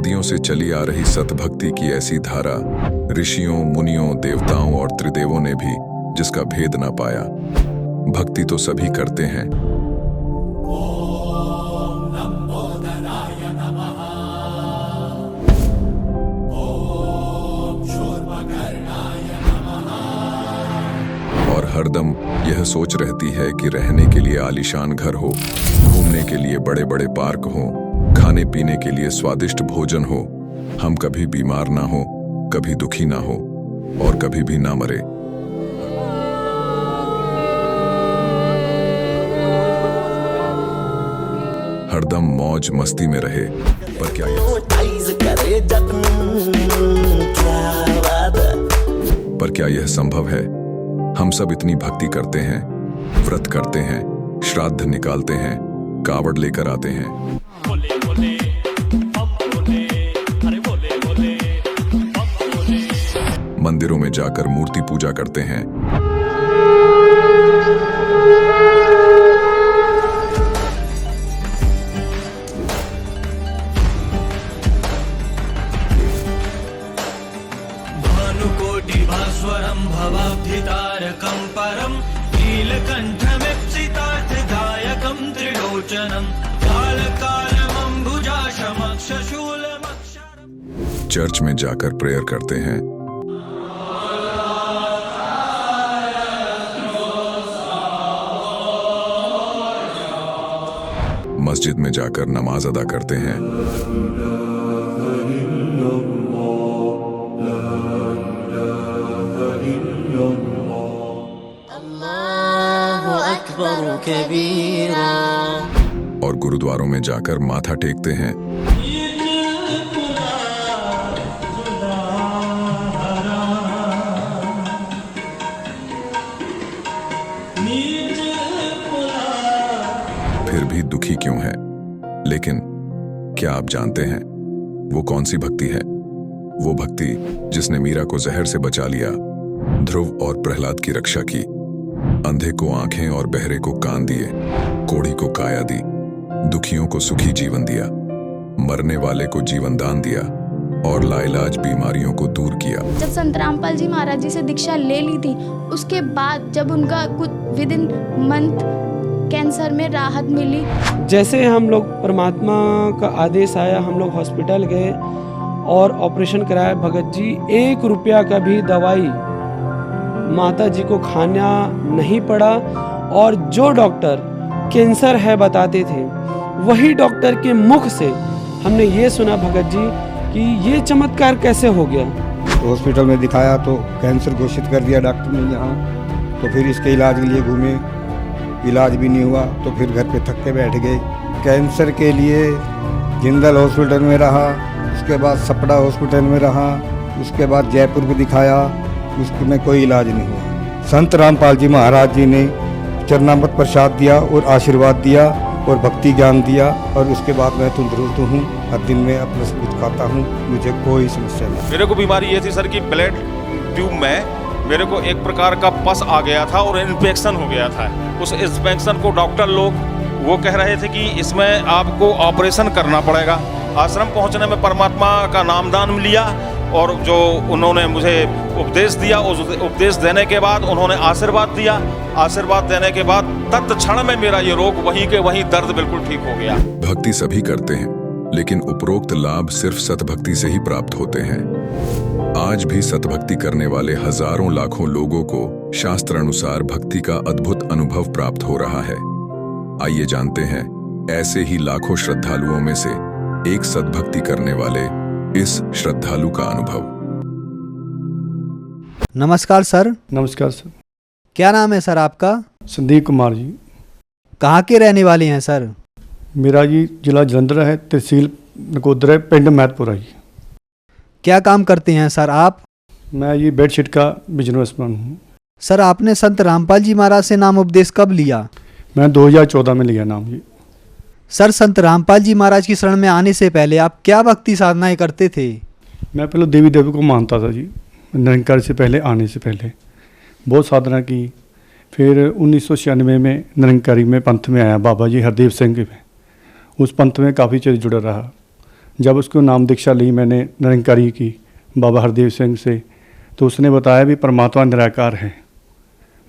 सदियों से चली आ रही सतभक्ति की ऐसी धारा, ऋषियों, मुनियों, देवताओं और त्रिदेवों ने भी जिसका भेद ना पाया। भक्ति तो सभी करते हैं, और हरदम यह सोच रहती है कि रहने के लिए आलीशान घर हो, घूमने के लिए बड़े बड़े पार्क हो, खाने पीने के लिए स्वादिष्ट भोजन हो, हम कभी बीमार ना हो, कभी दुखी ना हो और कभी भी ना मरे। हरदम मौज मस्ती में रहे। पर क्या यह संभव है? हम सब इतनी भक्ति करते हैं, व्रत करते हैं, श्राद्ध निकालते हैं, कावड़ लेकर आते हैं, बोले बोले, बोले, अरे बोले बोले, बोले। मंदिरों में जाकर मूर्ति पूजा करते हैं, भानुकोटिभास्वरं भवाब्धितारकं परं नीलकण्ठमीप्सितार्थदायकं त्रिलोचनं कालकालमम्बुजाशमक्षशूलमक्षरम्। चर्च में जाकर प्रेयर करते हैं, मस्जिद में जाकर नमाज अदा करते हैं, और गुरुद्वारों में जाकर माथा टेकते हैं, फिर भी दुखी क्यों है? लेकिन क्या आप जानते हैं वो कौन सी भक्ति है? वो भक्ति जिसने मीरा को जहर से बचा लिया, ध्रुव और प्रहलाद की रक्षा की, अंधे को आंखें और बहरे को कान दिए, कोढ़ी को काया दी, दुखियों को सुखी जीवन दिया, मरने वाले को जीवन दान दिया और लाइलाज बीमारियों को दूर किया। जब संत रामपाल जी महाराज जी से दीक्षा ले ली थी, उसके बाद जब उनका कुछ विद इन मंथ कैंसर में राहत मिली। जैसे हम लोग परमात्मा का आदेश आया, हम लोग हॉस्पिटल गए और ऑपरेशन कराया। भगत जी 1 रुपया का भी दवाई माता जी को खाना नहीं पड़ा, और जो डॉक्टर कैंसर है बताते थे, वही डॉक्टर के मुख से हमने ये सुना भगत जी कि ये चमत्कार कैसे हो गया। तो हॉस्पिटल में दिखाया तो कैंसर घोषित कर दिया डॉक्टर ने यहाँ। तो फिर इसके इलाज के लिए घूमे, इलाज भी नहीं हुआ, तो फिर घर पे थक के बैठ गए। कैंसर के लिए जिंदल हॉस्पिटल में रहा, उसके बाद सपड़ा हॉस्पिटल में रहा, उसके बाद जयपुर को दिखाया, उसमें कोई इलाज नहीं हुआ। संत रामपाल जी महाराज जी ने चरणामृत प्रसाद दिया और आशीर्वाद दिया और भक्ति ज्ञान दिया, और उसके बाद मैं तंदुरुस्त हूँ। हर दिन में अपना सब कुछ खाता हूँ, मुझे कोई समस्या नहीं। मेरे को बीमारी ये थी सर कि ब्लड ट्यूब में मेरे को एक प्रकार का पस आ गया था और इन्फेक्शन हो गया था। उस इन्फेक्शन को डॉक्टर लोग वो कह रहे थे कि इसमें आपको ऑपरेशन करना पड़ेगा। आश्रम पहुंचने में परमात्मा का नामदान लिया और जो उन्होंने मुझे उपदेश दिया, उस उपदेश देने के बाद उन्होंने आशीर्वाद दिया। आशीर्वाद देने के बाद तत्क्षण में मेरा ये रोग वहीं के वहीं दर्द बिल्कुल ठीक हो गया। भक्ति सभी करते हैं, लेकिन उपरोक्त लाभ सिर्फ सतभक्ति से ही प्राप्त होते हैं। आज भी सतभक्ति करने वाले हजारों लाखों लोगों को शास्त्र अनुसार भक्ति का अद्भुत अनुभव प्राप्त हो रहा है। आइए जानते हैं ऐसे ही लाखों श्रद्धालुओं में से एक सतभक्ति करने वाले इस श्रद्धालु का अनुभव। नमस्कार सर। नमस्कार सर। क्या नाम है सर आपका? संदीप कुमार जी। कहाँ के रहने वाले हैं सर? मेरा जी जिला जलंधर है, तहसील नकोदर है, पिंड महतपुरा जी। क्या काम करते हैं सर आप? मैं ये बेडशीट का बिजनेसमैन हूँ। सर आपने संत रामपाल जी महाराज से नाम उपदेश कब लिया? मैं 2014 में लिया नाम जी। सर संत रामपाल जी महाराज की शरण में आने से पहले आप क्या भक्ति साधनाएं करते थे? मैं पहले देवी देवी को मानता था जी। निरंकार से पहले आने से पहले बहुत साधना की। फिर 1996 में निरंकारी में पंथ में आया, बाबा जी हरदेव सिंह में। उस पंथ में काफ़ी चीज़ जुड़ा रहा। जब उसको नाम दीक्षा ली मैंने निरंकारी की बाबा हरदेव सिंह से, तो उसने बताया भी परमात्मा निराकार है,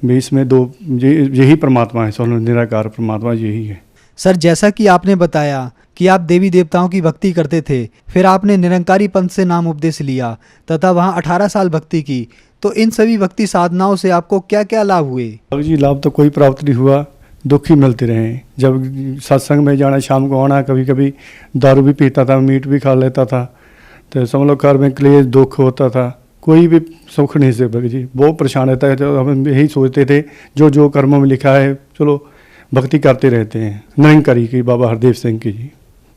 भी इसमें दो यही परमात्मा है, सोलो निराकार परमात्मा यही है। सर, जैसा कि आपने बताया कि आप देवी देवताओं की भक्ति करते थे, फिर आपने निरंकारी पंथ से नाम उपदेश लिया तथा वहाँ 18 साल भक्ति की, तो इन सभी भक्ति साधनाओं से आपको क्या क्या लाभ हुए? जी लाभ तो कोई प्राप्त नहीं हुआ, दुख ही मिलते रहे। जब सत्संग में जाना, शाम को आना, कभी कभी दारू भी पीता था, मीट भी खा लेता था, तो समझ लो घर में क्लेश दुख होता था, कोई भी सुख नहीं से भगत जी, बहुत परेशान रहता है। तो हम यही सोचते थे जो जो कर्मों में लिखा है चलो भक्ति करते रहते हैं। निरंकारी की बाबा हरदेव सिंह की जी,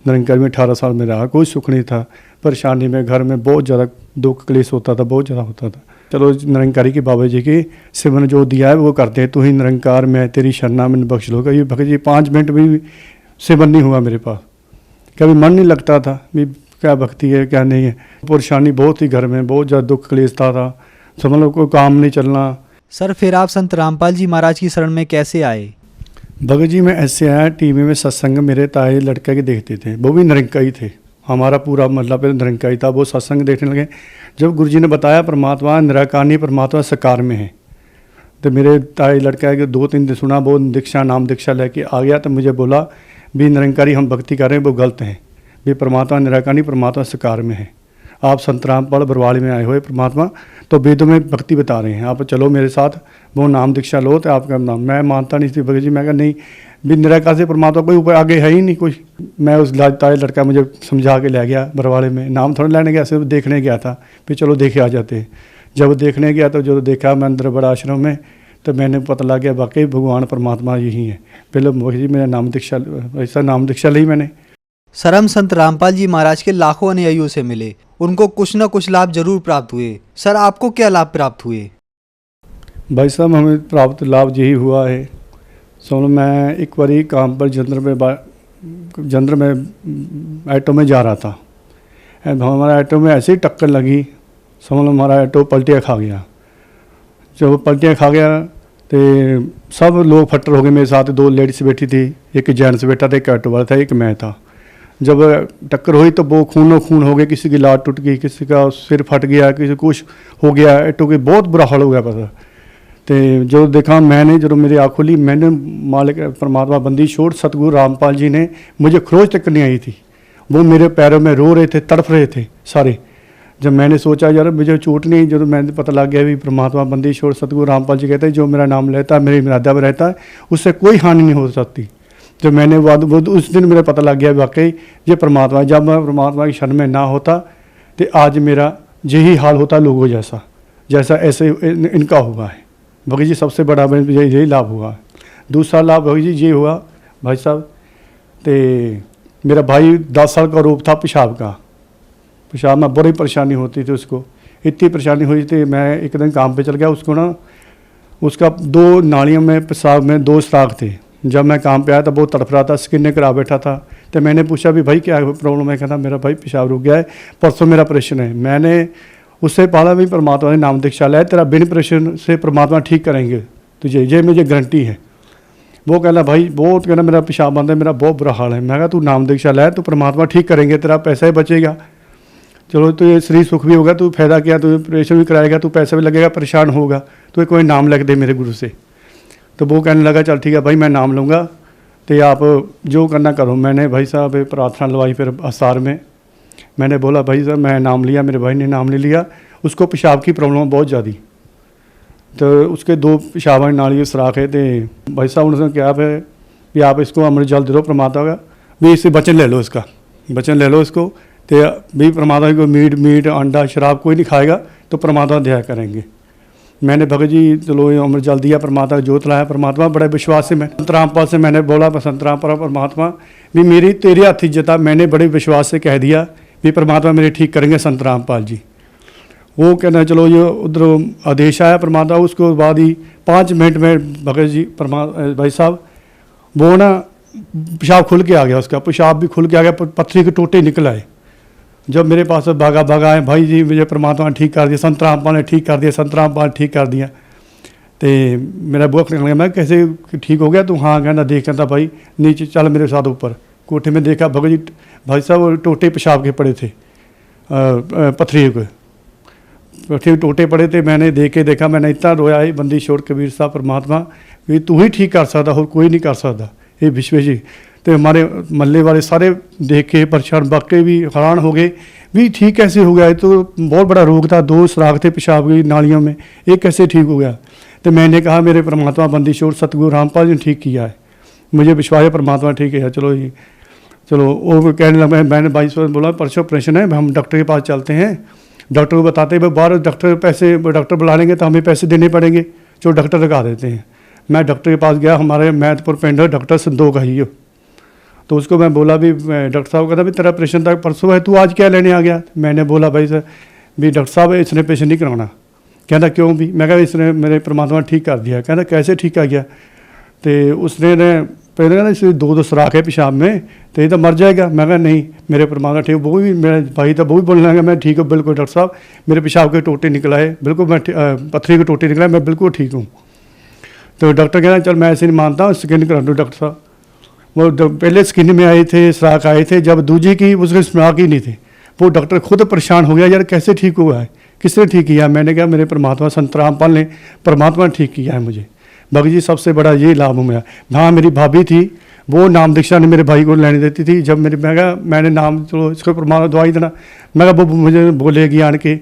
निरंकारी में 18 साल में रहा, कोई सुख नहीं था, परेशानी में घर में बहुत ज़्यादा दुख क्लेश होता था, बहुत ज़्यादा होता था। चलो निरंकारी की बाबा जी की सिमरन जो दिया है वो करते हैं, तू ही निरंकार मैं तेरी शरणा में बख्श लो। ये भगत जी 5 मिनट भी सिमरन नहीं हुआ मेरे पास, कभी मन नहीं लगता था भी क्या भक्ति है क्या नहीं है। परेशानी बहुत ही घर में, बहुत ज़्यादा दुख क्लेश था, समझ लो कोई काम नहीं चलना। सर, फिर आप संत रामपाल जी महाराज की शरण में कैसे आए? भगत जी मैं ऐसे आया, टीवी में सत्संग मेरे ताए लड़के के देखते थे, वो भी निरंकारी थे, हमारा पूरा मतलब निरंकारी था। वो सत्संग देखने लगे, जब गुरुजी ने बताया परमात्मा निराकार नहीं, परमात्मा साकार में है, तो मेरे ताए लड़का के 2-3 दिन सुना, वो दीक्षा नाम दीक्षा लेके आ गया। तो मुझे बोला भी निरंकारी हम भक्ति कर रहे हैं वो गलत है, भी परमात्मा निराकार नहीं, परमात्मा साकार में है। आप संत रामपाल बरवाली में आए हुए परमात्मा तो वेदों में भक्ति बता रहे हैं, आप चलो मेरे साथ, वो नाम दीक्षा लो तो आपका नाम। मैं मानता नहीं थी भगत जी, मैं कहा नहीं भी निराकार से परमात्मा कोई ऊपर आगे है ही नहीं कोई। मैं उस ताए लड़का मुझे समझा के ले गया बरवाले में, नाम थोड़ा लेने गया, सिर्फ देखने गया था, फिर चलो देखे आ जाते हैं। जब देखने गया तो जो देखा मैं अंदर बड़ा आश्रम में, तो मैंने पता लग गया वाकई भगवान परमात्मा यही है। पहले भगत जी मेरा नाम दीक्षा, ऐसा नाम दीक्षा ली मैंने। सर, हम संत रामपाल जी महाराज के लाखों अनुयायियों से मिले, उनको कुछ न कुछ लाभ जरूर प्राप्त हुए। सर, आपको क्या लाभ प्राप्त हुए? भाई साहब हमें प्राप्त लाभ यही हुआ है, समझ मैं एक बारी काम पर जंद्र में ऑटो में जा रहा था, हमारा ऑटो में ऐसे ही टक्कर लगी, समझ लो हमारा ऑटो पलटियाँ खा गया। जब पलटियाँ खा गया तो सब लोग फट्टर हो गए, मेरे साथ 2 लेडीज बैठी थी, एक जेंट्स बैठा था, एक ऑटो वाला था, एक मैं था। जब टक्कर हुई तो वो खून हो गया, किसी की लात टूट गई, किसी का सिर फट गया, किसी कुछ हो गया, ऑटो के बहुत बुरा हाल हो गया पता। तो जो देखा मैंने, जो मेरी आँख खुली, मैंने मालिक परमात्मा बंदी छोड़ सतगुरु रामपाल जी ने मुझे खरोच तक नहीं आई थी, वो मेरे पैरों में रो रहे थे, तड़फ रहे थे सारे। जब मैंने सोचा यार मुझे चोट नहीं, जब मैंने पता लग गया भी परमात्मा बंदी छोड़ सतगुरु रामपाल जी कहते हैं जो मेरा नाम लेता है, मेरी मर्यादा में रहता है, उससे कोई हानि नहीं हो सकती। जब मैंने वो उस दिन मेरा पता लग गया वाकई ये परमात्मा, जब मैं परमात्मा की शरण में ना होता तो आज मेरा यही हाल होता लोगों जैसा, जैसा ऐसे इनका हुआ है। भगत जी सबसे बड़ा यही लाभ हुआ। दूसरा लाभ भगत जी ये हुआ भाई साहब, तो मेरा भाई 10 साल का रोग था पेशाब का, पेशाब में बड़ी परेशानी होती थी उसको, इतनी परेशानी हुई थी। मैं एक दिन काम पे चल गया, उसको ना उसका 2 नालियों में पेशाब में 2 सुराख थे। जब मैं काम पे आया तो बहुत तड़फ रहा था, स्किन करा बैठा था। तो मैंने पूछा भी भाई क्या प्रॉब्लम है? कहता मेरा भाई पेशाब रुक गया है, परसों मेरा ऑपरेशन है। मैंने उससे पाला भी परमात्मा ने नाम दीक्षा लाया, तेरा बिन ऑपरेशन से परमात्मा ठीक करेंगे तुझे, ये मुझे गारंटी है। वो कहना भाई बहुत कहना मेरा पेशाब बंद है, मेरा बहुत बुरा हाल है। मैं कहा तू नाम दीक्षा लाया तो परमात्मा ठीक करेंगे, तेरा पैसा ही बचेगा, चलो तो ये शरीर सुख भी होगा, तू फायदा किया, तू ऑपरेशन भी कराएगा, तू पैसा भी लगेगा, परेशान होगा, तो कोई नाम लग दे मेरे गुरु से। तो वो कहने लगा चल ठीक है भाई मैं नाम लूँगा, तो आप जो करना करो। मैंने भाई साहब प्रार्थना लवाई फिर अस्तार में, मैंने बोला भाई साहब मैं नाम लिया, मेरे भाई ने नाम नहीं लिया, उसको पेशाब की प्रॉब्लम बहुत ज़्यादा, तो उसके 2 पेशाब नाली सुराख है। तो भाई साहब उन्होंने क्या है कि आप इसको अमृत जल दे दो परमात्मा का, भी इससे वचन ले लो, इसका वचन ले लो इसको, तो भी परमात्मा को मीट अंडा शराब कोई नहीं खाएगा तो परमात्मा दया करेंगे। मैंने भगत जी चलो ये अमृत जल दिया, परमात्मा जोत लाया। परमात्मा बड़े विश्वास से मैं संत रामपाल से मैंने बोला, संत रामपाल परमात्मा भी मेरी तेरे हाथ इज्जत, मैंने बड़े विश्वास से कह दिया भी परमात्मा मेरे ठीक करेंगे संत रामपाल जी। वो कहना चलो ये उधर आदेश आया परमात्मा, उसके बाद ही 5 मिनट में भगत जी भाई साहब वो ना पेशाब खुल के आ गया, उसका पेशाब भी खुल के आ गया, पत्थरी के टोटे निकल आए। जब मेरे पास भागा आए भाई जी मुझे परमात्मा ने ठीक कर दिया, संत रामपाल ने ठीक कर दिया, संत रामपाल ने ठीक कर दिया। तो मेरा बुआ निकल गया, मैं कैसे ठीक हो गया? तो हाँ कहना देख कहता भाई नीचे चल मेरे साथ ऊपर, कोठे में देखा भगत जी भाई साहब वो टोटे पेशाब के पड़े थे, पथरी के पथरी टोटे पड़े थे। मैंने देखा, मैंने इतना रोया है बंदी छोड़ कबीर साहब परमात्मा भी तू ही ठीक कर सकता, और कोई नहीं कर सकता। ये विश्व जी तो हमारे मल्ले वाले सारे देख के परेशान, बाकी भी हैरान हो गए भी ठीक कैसे हो गया। ये तो बहुत बड़ा रोग था, 2 सुराख थे पेशाब की नालियों में, ये कैसे ठीक हो गया। तो मैंने कहा मेरे परमात्मा बंदी छोड़ सतगुरु रामपाल जी ने ठीक किया है, मुझे विश्वास है परमात्मा ठीक है। चलो जी, चलो वो कहने लगा, मैंने 22 बार बोला परसों ऑपरेशन है, हम डॉक्टर के पास चलते हैं। डॉक्टर को बताते हैं बाहर डॉक्टर बुला लेंगे तो हमें पैसे देने पड़ेंगे, जो डॉक्टर लगा देते हैं। मैं डॉक्टर के पास गया, हमारे मैथपुर पिंड डॉक्टर संदोख है ही, तो उसको मैं बोला भी डॉक्टर साहब कहता भी तेरा ऑपरेशन तक परसों है, तू आज क्या लेने आ गया। मैंने बोला भाई सर भी डॉक्टर साहब इसने ऑपरेशन नहीं कराना। कहता क्यों भी, मैं कहा इसने मेरे परमात्मा ठीक कर दिया। कहता कैसे ठीक कर गया, तो उसने पहले कहना इसे 2 सुराख है पेशाब में, तो ये तो मर जाएगा। मैं कहा नहीं मेरे परमात्मा ठीक, वो भी मेरा भाई था वो भी बोलने लगा मैं ठीक हूँ बिल्कुल डॉक्टर साहब, मेरे पेशाब के टोटे निकला है बिल्कुल, मैं पथरी के टोटे निकला है, मैं बिल्कुल ठीक हूँ। तो डॉक्टर कहना चल मैं ऐसे नहीं मानता हूँ, स्किन करा दो डॉक्टर साहब। वो पहले स्किन में आए थे, सुराख आए थे, जब दूजी की उसके सुराख ही नहीं थे। वो डॉक्टर खुद परेशान हो गया, यार कैसे ठीक हुआ है, किसने ठीक किया। मैंने कहा मेरे परमात्मा संत रामपाल ने परमात्मा ठीक किया है मुझे। भगत जी सबसे बड़ा ये लाभ मिला। हाँ मेरी भाभी थी, वो नाम दीक्षा ने मेरे भाई को लेने देती थी। जब मैंने नाम चलो इसको परमात्मा दवाई देना, मैं कहा वो मुझे बोलेगी आन के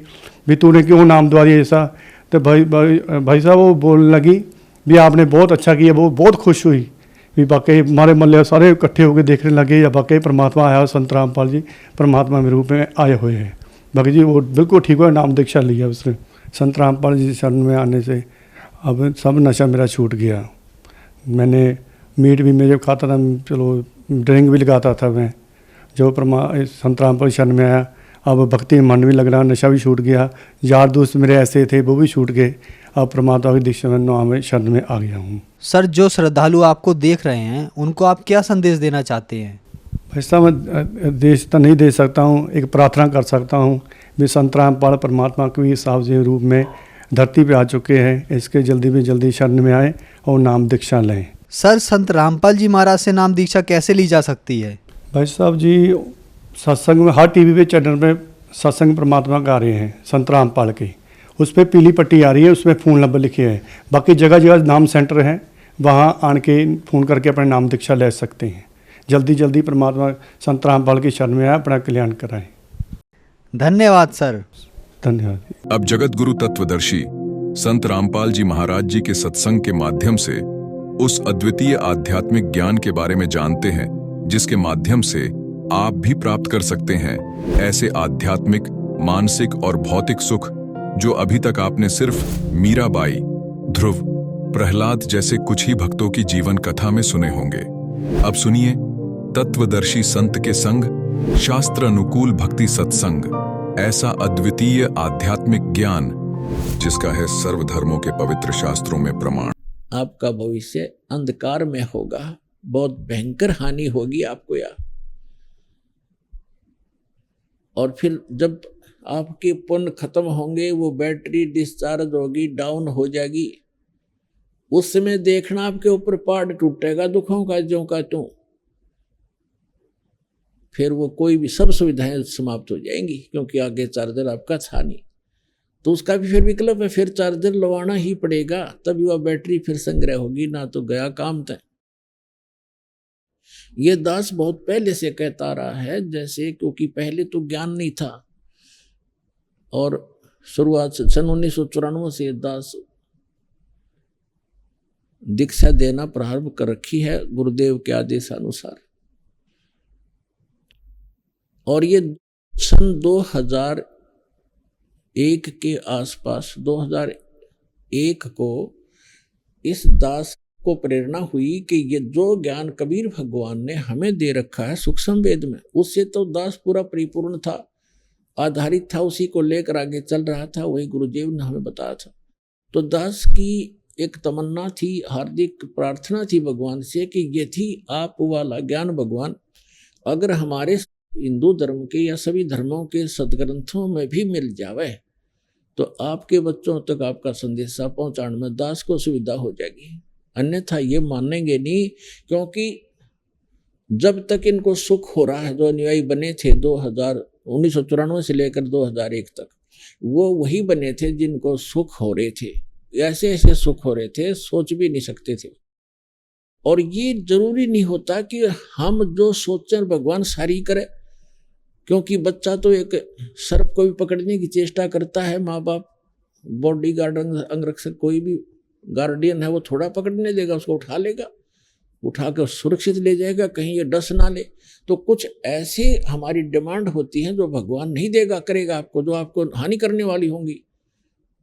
भी तूने क्यों नाम दवा दिया ऐसा। तो भाई साहब वो बोलने लगी भी आपने बहुत अच्छा किया, वो बहुत खुश हुई भी वाकई हमारे मल्ले सारे इकट्ठे होकर देखने लगे या वाकई परमात्मा आया, संत रामपाल जी परमात्मा के रूप में आए हुए हैं। भगत जी वो बिल्कुल ठीक हुआ, नाम दीक्षा लिया उसने। संत रामपाल जी शरण में आने से अब सब नशा मेरा छूट गया। मैंने मीट भी मेरे खाता था, चलो ड्रिंक भी लगाता था मैं। जो संत रामपाल शरण में आया अब भक्ति में मन भी लग रहा, नशा भी छूट गया, यार दोस्त मेरे ऐसे थे वो भी छूट गए। अब परमात्मा की दीक्षा में नाम शरण में आ गया हूँ। सर जो श्रद्धालु आपको देख रहे हैं उनको आप क्या संदेश देना चाहते हैं? ऐसा मैं देश तो नहीं दे सकता हूँ, एक प्रार्थना कर सकता हूँ भी संत रामपाल परमात्मा के हिसाब से रूप में धरती पे आ चुके हैं, इसके जल्दी में जल्दी शरण में आए और नाम दीक्षा लें। सर संत रामपाल जी महाराज से नाम दीक्षा कैसे ली जा सकती है? भाई साहब जी सत्संग में हर टीवी पे चैनल पे सत्संग परमात्मा का आ रहे हैं संत रामपाल के, उस पर पीली पट्टी आ रही है, उसमें फ़ोन नंबर लिखे हैं। बाकी जगह जगह नाम सेंटर हैं, वहाँ आन के फ़ोन करके अपने नाम दीक्षा ले सकते हैं। जल्दी जल्दी परमात्मा संत रामपाल की शरण में आए, अपना कल्याण कराएं। धन्यवाद सर। धन्यवाद। अब जगत गुरु तत्वदर्शी संत रामपाल जी महाराज जी के सत्संग के माध्यम से उस अद्वितीय आध्यात्मिक ज्ञान के बारे में जानते हैं जिसके माध्यम से आप भी प्राप्त कर सकते हैं ऐसे आध्यात्मिक, मानसिक और भौतिक सुख जो अभी तक आपने सिर्फ मीराबाई, ध्रुव, प्रहलाद जैसे कुछ ही भक्तों की जीवन कथा में सुने होंगे। अब सुनिए तत्वदर्शी संत के संग शास्त्र अनुकूल भक्ति सत्संग, ऐसा अद्वितीय आध्यात्मिक ज्ञान जिसका है सर्वधर्मों के पवित्र शास्त्रों में प्रमाण। आपका भविष्य अंधकार में होगा, बहुत भयंकर हानि होगी आपको यार। और फिर जब आपके पुण्य खत्म होंगे, वो बैटरी डिस्चार्ज होगी, डाउन हो जाएगी, उस समय देखना आपके ऊपर पहाड़ टूटेगा दुखों का ज्यों का त्यों। फिर वो कोई भी सब सुविधाएं समाप्त हो जाएंगी, क्योंकि आगे चार्जर आपका था नहीं। तो उसका भी फिर विकल्प है, फिर चार्जर लगवाना ही पड़ेगा, तभी वह बैटरी फिर संग्रह होगी, ना तो गया काम तय। ये दास बहुत पहले से कहता रहा है, जैसे क्योंकि पहले तो ज्ञान नहीं था और शुरुआत से सन 1994 से दास दीक्षा देना प्रारंभ कर रखी है गुरुदेव के आदेशानुसार। और ये सन 2001 के आसपास 2001 को इस दास को प्रेरणा हुई कि ये जो ज्ञान कबीर भगवान ने हमें दे रखा है सूक्ष्म वेद में, उससे तो दास पूरा परिपूर्ण था, आधारित था, उसी को लेकर आगे चल रहा था, वही गुरुदेव ने हमें बताया था। तो दास की एक तमन्ना थी, हार्दिक प्रार्थना थी भगवान से कि ये थी आप वाला ज्ञान भगवान अगर हमारे हिंदू धर्म के या सभी धर्मों के सदग्रंथों में भी मिल जावे तो आपके बच्चों तक आपका संदेशा पहुंचाने में दास को सुविधा हो जाएगी। अन्यथा ये मानेंगे नहीं, क्योंकि जब तक इनको सुख हो रहा है, जो अनुयायी बने थे 1994 से लेकर 2001 तक, वो वही बने थे जिनको सुख हो रहे थे। ऐसे ऐसे सुख हो रहे थे, सोच भी नहीं सकते थे। और ये जरूरी नहीं होता कि हम जो सोचें भगवान सारी करे, क्योंकि बच्चा तो एक सर्प को भी पकड़ने की चेष्टा करता है। माँ बाप, बॉडी गार्ड, अंगरक्षक, कोई भी गार्डियन है, वो थोड़ा पकड़ने देगा, उसको उठा लेगा, उठा कर सुरक्षित ले जाएगा, कहीं ये डस ना ले। तो कुछ ऐसे हमारी डिमांड होती है जो भगवान नहीं देगा, करेगा आपको, जो आपको हानि करने वाली होंगी।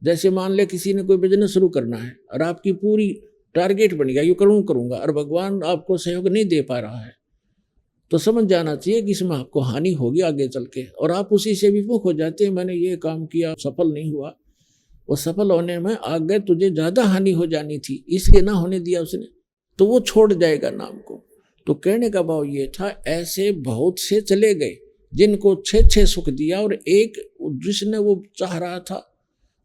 जैसे मान ले किसी ने कोई बिजनेस शुरू करना है और आपकी पूरी टारगेट बन गया, ये करूँगा, और भगवान आपको सहयोग नहीं दे पा रहा है, तो समझ जाना चाहिए कि इसमें आपको हानि होगी आगे चल के, और आप उसी से विमुख हो जाते हैं। मैंने ये काम किया, सफल नहीं हुआ, वो सफल होने में आगे तुझे ज़्यादा हानि हो जानी थी, इसलिए ना होने दिया उसने, तो वो छोड़ जाएगा नाम को। तो कहने का भाव ये था, ऐसे बहुत से चले गए जिनको 6 सुख दिया, और एक जिसने वो चाह रहा था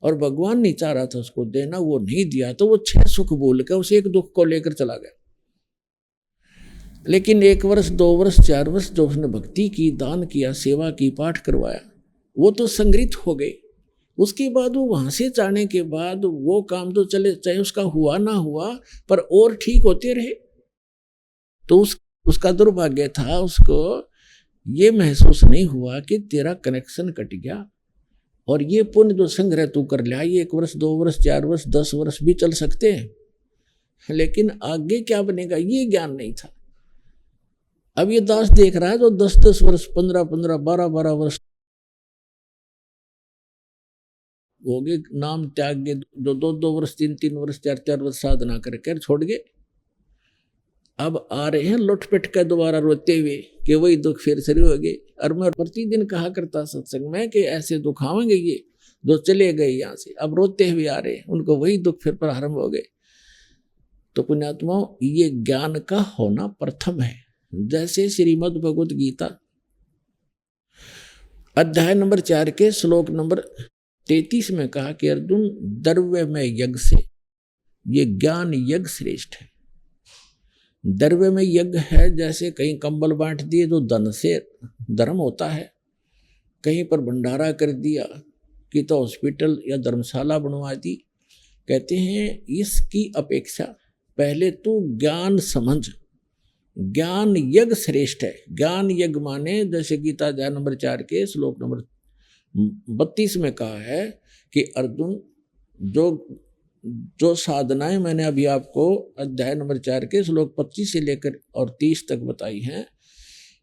और भगवान नहीं चाह रहा था उसको देना, वो नहीं दिया, तो वो 6 सुख भूल के उस एक दुख को लेकर चला गया। लेकिन 1 वर्ष, 2 वर्ष, 4 वर्ष जो उसने भक्ति की, दान किया, सेवा की, पाठ करवाया, वो तो संग्रहित हो गए। उसके बाद वो वहाँ से जाने के बाद वो काम तो चले, चाहे उसका हुआ ना हुआ, पर और ठीक होते रहे। तो उसका दुर्भाग्य था, उसको ये महसूस नहीं हुआ कि तेरा कनेक्शन कट गया, और ये पुण्य जो संग्रह तू कर लिया, ये 1 वर्ष, 2 वर्ष, 4 वर्ष, 10 वर्ष भी चल सकते हैं, लेकिन आगे क्या बनेगा ये ज्ञान नहीं था। अब ये दास देख रहा है जो 10-10 वर्ष, 15-15, 12-12 वर्ष हो गए नाम त्याग गए, जो 2-2 वर्ष, 3-3 वर्ष, 4-4 वर्ष साधना करके छोड़ गए, अब आ रहे हैं लुटपिट कर दोबारा रोते हुए कि वही दुख फिर शुरू हो गए। और मैं प्रतिदिन कहा करता सत्संग में कि ऐसे दुख आवेंगे ये जो चले गए यहाँ से, अब रोते हुए आ रहे हैं, उनको वही दुख फिर प्रारंभ हो गए। तो पुण्यात्माओं, ये ज्ञान का होना प्रथम है। जैसे श्रीमद् भगवत गीता अध्याय नंबर 4 के श्लोक नंबर 33 में कहा कि अर्जुन, द्रव्य में यज्ञ से ये ज्ञान यज्ञ श्रेष्ठ है। द्रव्य में यज्ञ है, जैसे कहीं कंबल बांट दिए तो धन से धर्म होता है, कहीं पर भंडारा कर दिया कि तो हॉस्पिटल या धर्मशाला बनवा दी। कहते हैं इसकी अपेक्षा पहले तू ज्ञान समझ, ज्ञान यज्ञ श्रेष्ठ है। ज्ञान यज्ञ माने जैसे गीता अध्याय नंबर 4 के श्लोक नंबर 32 में कहा है कि अर्जुन, जो साधनाएं मैंने अभी आपको अध्याय नंबर 4 के श्लोक 25 से लेकर और 30 तक बताई हैं,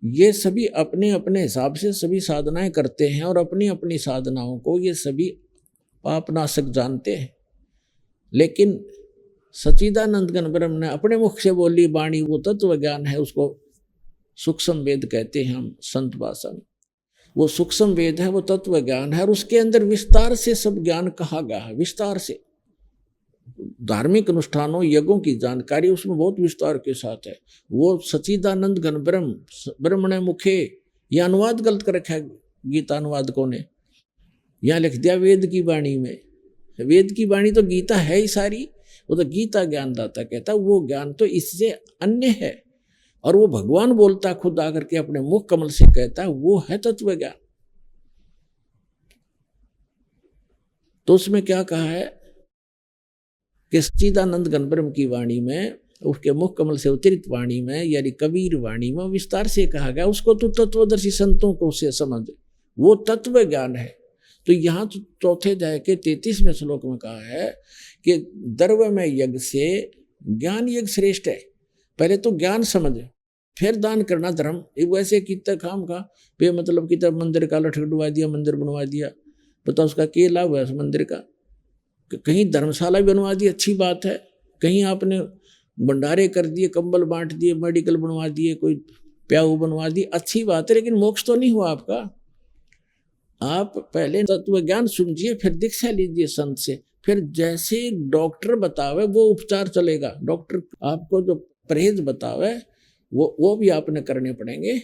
ये सभी अपने अपने हिसाब से सभी साधनाएं करते हैं, और अपनी अपनी साधनाओं को ये सभी पापनाशक जानते हैं। लेकिन सच्चिदानंद घन ब्रह्म ने अपने मुख से बोली वाणी वो तत्व ज्ञान है, उसको सूक्ष्म वेद कहते हैं हम संत भाषा में। वो सूक्ष्म वेद है, वो तत्व ज्ञान है, और उसके अंदर विस्तार से सब ज्ञान कहा गया है। विस्तार से धार्मिक अनुष्ठानों, यज्ञों की जानकारी उसमें बहुत विस्तार के साथ है। वो सच्चिदानंद घन ब्रह्मणे मुखे, यह अनुवाद गलत कर रखा है गीता अनुवादकों ने, यहाँ लिख दिया वेद की वाणी में। वेद की वाणी तो गीता है ही सारी, वो तो गीता ज्ञानदाता कहता, वो ज्ञान तो इससे अन्य है, और वो भगवान बोलता खुद आकर के अपने मुख कमल से कहता, वो है तत्व ज्ञान। तो उसमें क्या कहा है कि सच्चिदानंद घन ब्रह्म की वाणी में, उसके मुख कमल से उतरित वाणी में, यानी कबीर वाणी में विस्तार से कहा गया, उसको तो तत्वदर्शी संतों को से समझ, वो तत्व ज्ञान है। तो यहाँ तो चौथे अध्याय के 33वें श्लोक में कहा है कि द्रव्य में यज्ञ से ज्ञान यज्ञ श्रेष्ठ है। पहले तो ज्ञान समझ, फिर दान करना धर्म। वैसे कितना काम का बे मतलब कितना मंदिर का लठ डुबा दिया, मंदिर बनवा दिया, बताओ उसका क्या लाभ है उस मंदिर का? कहीं धर्मशाला बनवा दी, अच्छी बात है, कहीं आपने भंडारे कर दिए, कंबल बांट दिए, मेडिकल बनवा दिए, कोई प्याऊ बनवा दी, अच्छी बात है, लेकिन मोक्ष तो नहीं हुआ आपका। आप पहले तत्व ज्ञान समझिए, फिर दीक्षा लीजिए संत से, फिर जैसे डॉक्टर बतावे वो उपचार चलेगा। डॉक्टर आपको जो परहेज बतावे वो भी आपने करने पड़ेंगे,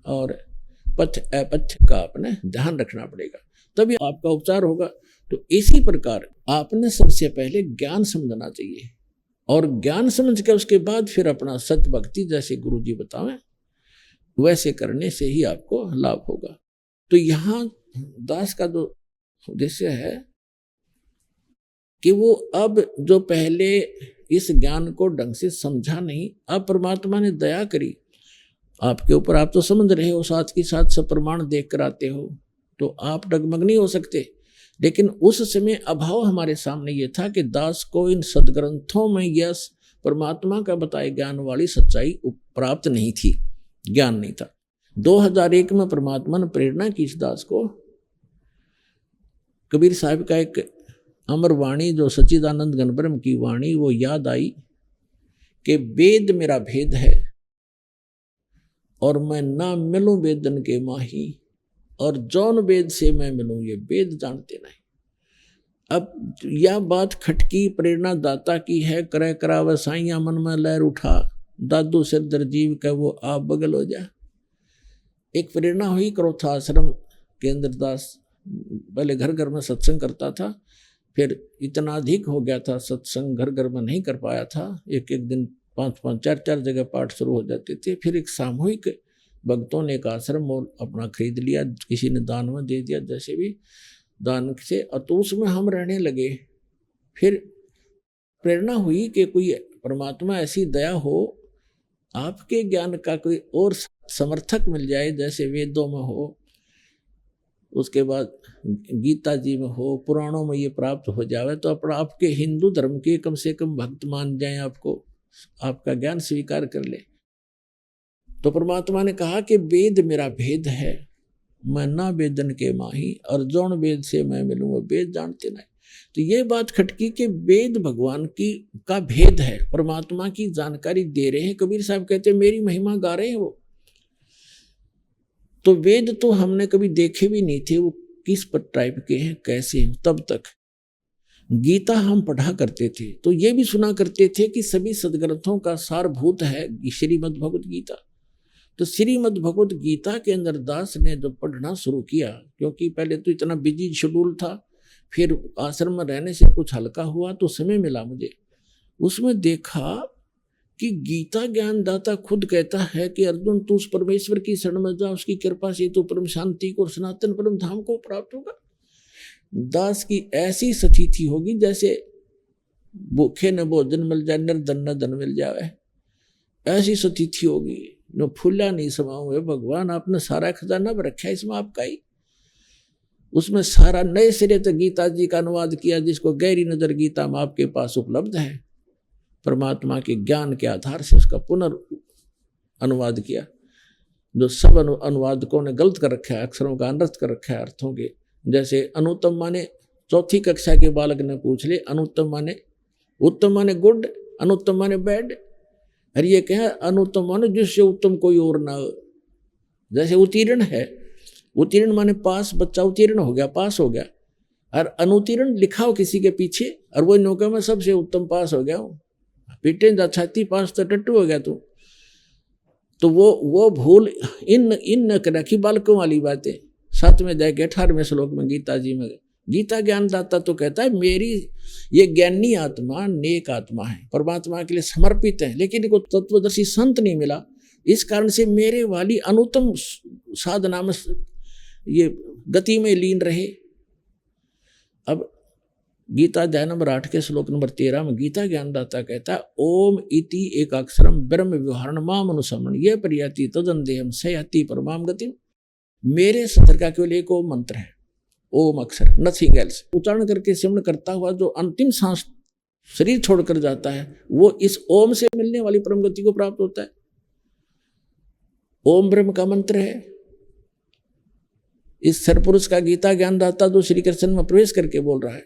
और पथ्य अपथ्य का आपने ध्यान रखना पड़ेगा, तभी आपका उपचार होगा। तो इसी प्रकार आपने सबसे पहले ज्ञान समझना चाहिए, और ज्ञान समझ के उसके बाद फिर अपना सत्य भक्ति, जैसे गुरु जी बतावें वैसे करने से ही आपको लाभ होगा। तो यहाँ दास का जो उद्देश्य है कि वो अब जो पहले इस ज्ञान को ढंग से समझा नहीं, अब परमात्मा ने दया करी आपके ऊपर, आप तो समझ रहे हो, साथ के साथ सब प्रमाण देख कर आते हो, तो आप डगमग नहीं हो सकते। लेकिन उस समय अभाव हमारे सामने ये था कि दास को इन सदग्रंथों में यह परमात्मा का बताए ज्ञान वाली सच्चाई प्राप्त नहीं थी, ज्ञान नहीं था। 2001 में परमात्मा ने प्रेरणा की इस दास को, कबीर साहब का एक अमर वाणी जो सच्चिदानंद घन ब्रह्म की वाणी वो याद आई कि वेद मेरा भेद है और मैं ना मिलूं वेदन के माही, और जौन वेद से मैं मिलूं ये वेद जानते नहीं। अब यह बात खटकी प्रेरणा दाता की है, करे करावे साइया मन में लहर उठा, दादू सिर दरजीव का वो आप बगल हो जा। एक प्रेरणा हुई क्रोथा आश्रम के अंदर दास पहले घर घर में सत्संग करता था, फिर इतना अधिक हो गया था सत्संग, घर घर में नहीं कर पाया था, एक एक दिन 5-5 4-4 जगह पाठ शुरू हो जाते थे। फिर एक सामूहिक भक्तों ने एक आश्रम और अपना खरीद लिया, किसी ने दान में दे दिया, जैसे भी दान से, और तो उसमें हम रहने लगे। फिर प्रेरणा हुई कि कोई परमात्मा ऐसी दया हो, आपके ज्ञान का कोई और समर्थक मिल जाए, जैसे वेदों में हो, उसके बाद गीता जी में हो, पुराणों में ये प्राप्त हो जावे, तो अपना आपके हिंदू धर्म के कम से कम भक्त मान जाए, आपको आपका ज्ञान स्वीकार कर ले। तो परमात्मा ने कहा कि वेद मेरा भेद है, मैं ना वेदन के माही, और जौन वेद से मैं मिलूँ वो वेद जानते नहीं। तो ये बात खटकी कि वेद भगवान की का भेद है, परमात्मा की जानकारी दे रहे हैं। कबीर साहब कहते हैं मेरी महिमा गा रहे हैं वो। तो वेद तो हमने कभी देखे भी नहीं थे, वो किस पर टाइप के हैं, कैसे हैं। तब तक गीता हम पढ़ा करते थे, तो ये भी सुना करते थे कि सभी सदग्रंथों का सारभूत है श्रीमद् भगवत गीता। तो श्रीमद् भगवत गीता के अंदर दास ने जब पढ़ना शुरू किया, क्योंकि पहले तो इतना बिजी शेड्यूल था, फिर आश्रम में रहने से कुछ हल्का हुआ तो समय मिला मुझे, उसमें देखा कि गीता ज्ञानदाता खुद कहता है कि अर्जुन तू उस परमेश्वर की शरण में जा, उसकी कृपा से तू परम शांति को और सनातन परम धाम को प्राप्त होगा। दास की ऐसी स्थिति होगी जैसे भूखे न भोजन मिल जाए, निर्धन न धन मिल जाए, ऐसी स्थिति होगी। न फूला नहीं समाओ है भगवान, आपने सारा खजाना रखा है इसमें आपका ही। उसमें सारा नए सिरे से गीता जी का अनुवाद किया, जिसको गहरी नजर गीता में आपके पास उपलब्ध है, परमात्मा के ज्ञान के आधार से उसका अनुवाद किया। जो सब अनुवादकों ने गलत कर रखा है, अक्षरों का अनर्थ कर रखा है अर्थों के। जैसे अनुत्तम माने चौथी कक्षा के बालक ने पूछ ले, अनुत्तम माने उत्तम माने गुड, अनुत्तम माने बैड, और ये क्या है अनुत्तम माने जिससे उत्तम कोई और ना हो। जैसे उत्तीर्ण है, उत्तीर्ण माने पास, बच्चा उत्तीर्ण हो गया, पास हो गया, और अनुत्तीर्ण लिखा हो किसी के पीछे, और वो नौका में सबसे उत्तम पास हो गया हो, पीटे जा छाती पास तो टट्टू हो गया तू। तो वो भूल इन न रखी बालकों वाली बातें। 7वें अध्याय के 18वें श्लोक में गीता जी में गीता ज्ञानदाता तो कहता है मेरी ये ज्ञानी आत्मा नेक आत्मा है, परमात्मा के लिए समर्पित है, लेकिन इनको तत्वदर्शी संत नहीं मिला, इस कारण से मेरे वाली अनुत्तम साधना में ये गति में लीन रहे। अब गीता अध्याय नंबर 8 के श्लोक नंबर 13 में गीता ज्ञानदाता कहता है ओम इति एक अक्षरम ब्रह्म व्यवहारण माम अनुसमन ये परियाति तदन देहम सयाति परमाम गति। मेरे सतर का केवल एक ओम मंत्र है, ओम अक्षर, नथिंग एल्स। उच्चारण करके सिमरण करता हुआ जो अंतिम सांस शरीर छोड़कर जाता है वो इस ओम से मिलने वाली परम गति को प्राप्त होता है। ओम ब्रह्म का मंत्र है। इस सरपुरुष का गीता ज्ञानदाता जो श्री कृष्ण में प्रवेश करके बोल रहा है,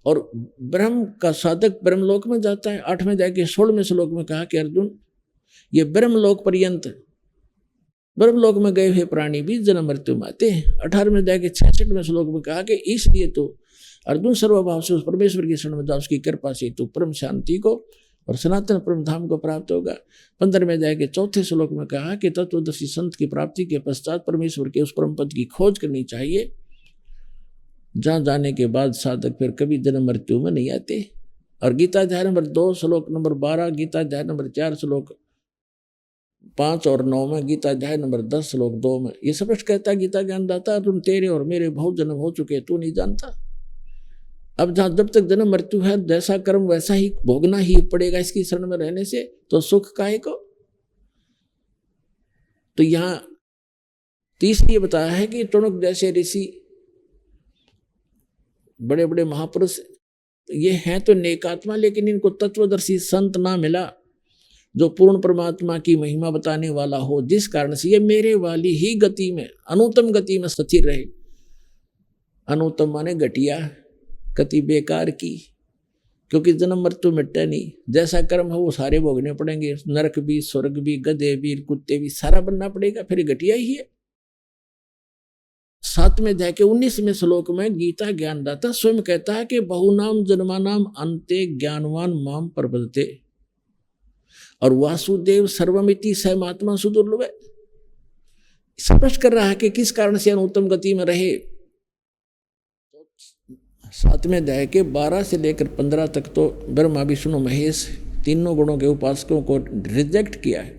और ब्रह्म का साधक ब्रह्मलोक में जाता है। 8वें अध्याय के 16वें श्लोक में कहा कि अर्जुन ये ब्रह्मलोक पर्यंत, ब्रह्मलोक में गए हुए प्राणी भी जन्म मृत्यु में आते हैं। 18वें अध्याय के 66वें श्लोक में कहा कि इसलिए तो अर्जुन सर्वभाव से उस परमेश्वर की शरण में जा, उसकी कृपा से तो परम शांति को और सनातन परम धाम को प्राप्त होगा। 15वें अध्याय के 4थे श्लोक में कहा कि तत्वदर्शी संत की प्राप्ति के पश्चात परमेश्वर के उस परम पद की खोज करनी चाहिए, जहाँ जाने के बाद साधक फिर कभी जन्म मृत्यु में नहीं आते। और गीता अध्याय नंबर 2 श्लोक नंबर 12, गीता अध्याय नंबर 4 श्लोक 5 और 9 में, गीता अध्याय नंबर 10 श्लोक 2 में ये स्पष्ट कहता है गीता ज्ञानदाता, तुम तेरे और मेरे बहुत जन्म हो चुके, तू नहीं जानता। अब जब तक जन्म मृत्यु है, जैसा कर्म वैसा ही भोगना ही पड़ेगा इसकी शरण में रहने से, तो सुख काहे को। तो यहां तीसरी ये बताया है कि टुणक जैसे ऋषि, बड़े बड़े महापुरुष, ये हैं तो नेकात्मा, लेकिन इनको तत्वदर्शी संत ना मिला जो पूर्ण परमात्मा की महिमा बताने वाला हो, जिस कारण से ये मेरे वाली ही गति में, अनुत्तम गति में स्थिर रहे। अनुत्तम माने घटिया गति, बेकार की, क्योंकि जन्म मृत्यु मिटता नहीं। जैसा कर्म है वो सारे भोगने पड़ेंगे, नरक भी, स्वर्ग भी, गधे भी, कुत्ते भी, सारा बनना पड़ेगा, फिर घटिया ही है। 7वें अध्याय के 19वें श्लोक में गीता ज्ञानदाता स्वयं कहता है कि बहुनाम जन्मानाम अन्ते ज्ञानवान माम प्रपद्यते, और वासुदेव सर्वमिति सहमात्मा सुदुर्लभ है। स्पष्ट कर रहा है कि किस कारण से अनुत्तम गति में रहे। 7वें अध्याय के 12 से लेकर 15 तक तो ब्रह्मा विष्णु महेश तीनों गुणों के उपासकों को रिजेक्ट किया है।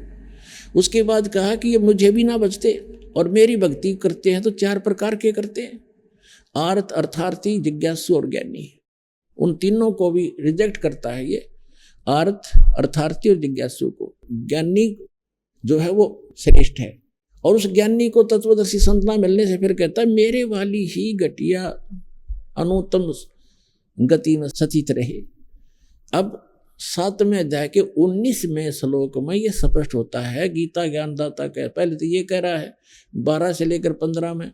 उसके बाद कहा कि ये मुझे भी ना बचते और मेरी भक्ति करते हैं तो 4 प्रकार के करते हैं, आर्त, अर्थार्थी, जिज्ञासु और ज्ञानी। उन तीनों को भी रिजेक्ट करता है ये, आर्त, अर्थार्थी और जिज्ञासु को। ज्ञानी जो है वो श्रेष्ठ है, और उस ज्ञानी को तत्वदर्शी संत ना मिलने से फिर कहता है मेरे वाली ही घटिया अनुत्तम गति में सचित रहे। अब 7वें अध्याय के 19वें श्लोक में ये स्पष्ट होता है, गीता ज्ञानदाता कह, पहले तो ये कह रहा है 12 से लेकर 15 में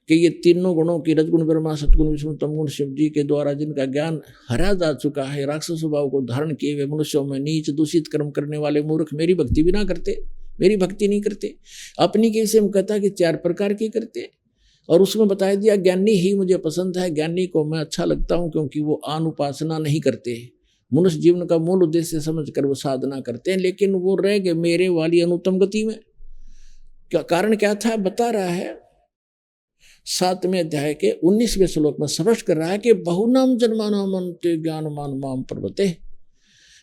कि ये तीनों गुणों की, रजगुण ब्रह्मा, सतगुण विष्णु, तमगुण शिव जी के द्वारा जिनका ज्ञान हरा जा चुका है, राक्षस स्वभाव को धारण किए हुए मनुष्यों में नीच दूषित कर्म करने वाले मूर्ख मेरी भक्ति भी ना करते, मेरी भक्ति नहीं करते। अपनी के विषय में कहता है कि 4 प्रकार की करते, और उसमें बताया दिया ज्ञानी ही मुझे पसंद है, ज्ञानी को मैं अच्छा लगता हूँ क्योंकि वो आन उपासना नहीं करते, मनुष्य जीवन का मूल उद्देश्य समझकर वो साधना करते हैं, लेकिन वो रह गए मेरे वाली अनुत्तम गति में। क्या कारण क्या था बता रहा है 7वें अध्याय के 19वें श्लोक में स्पष्ट कर रहा है कि बहुनाम जन्मानाम अन्ते ज्ञानवान माम प्रपद्यते,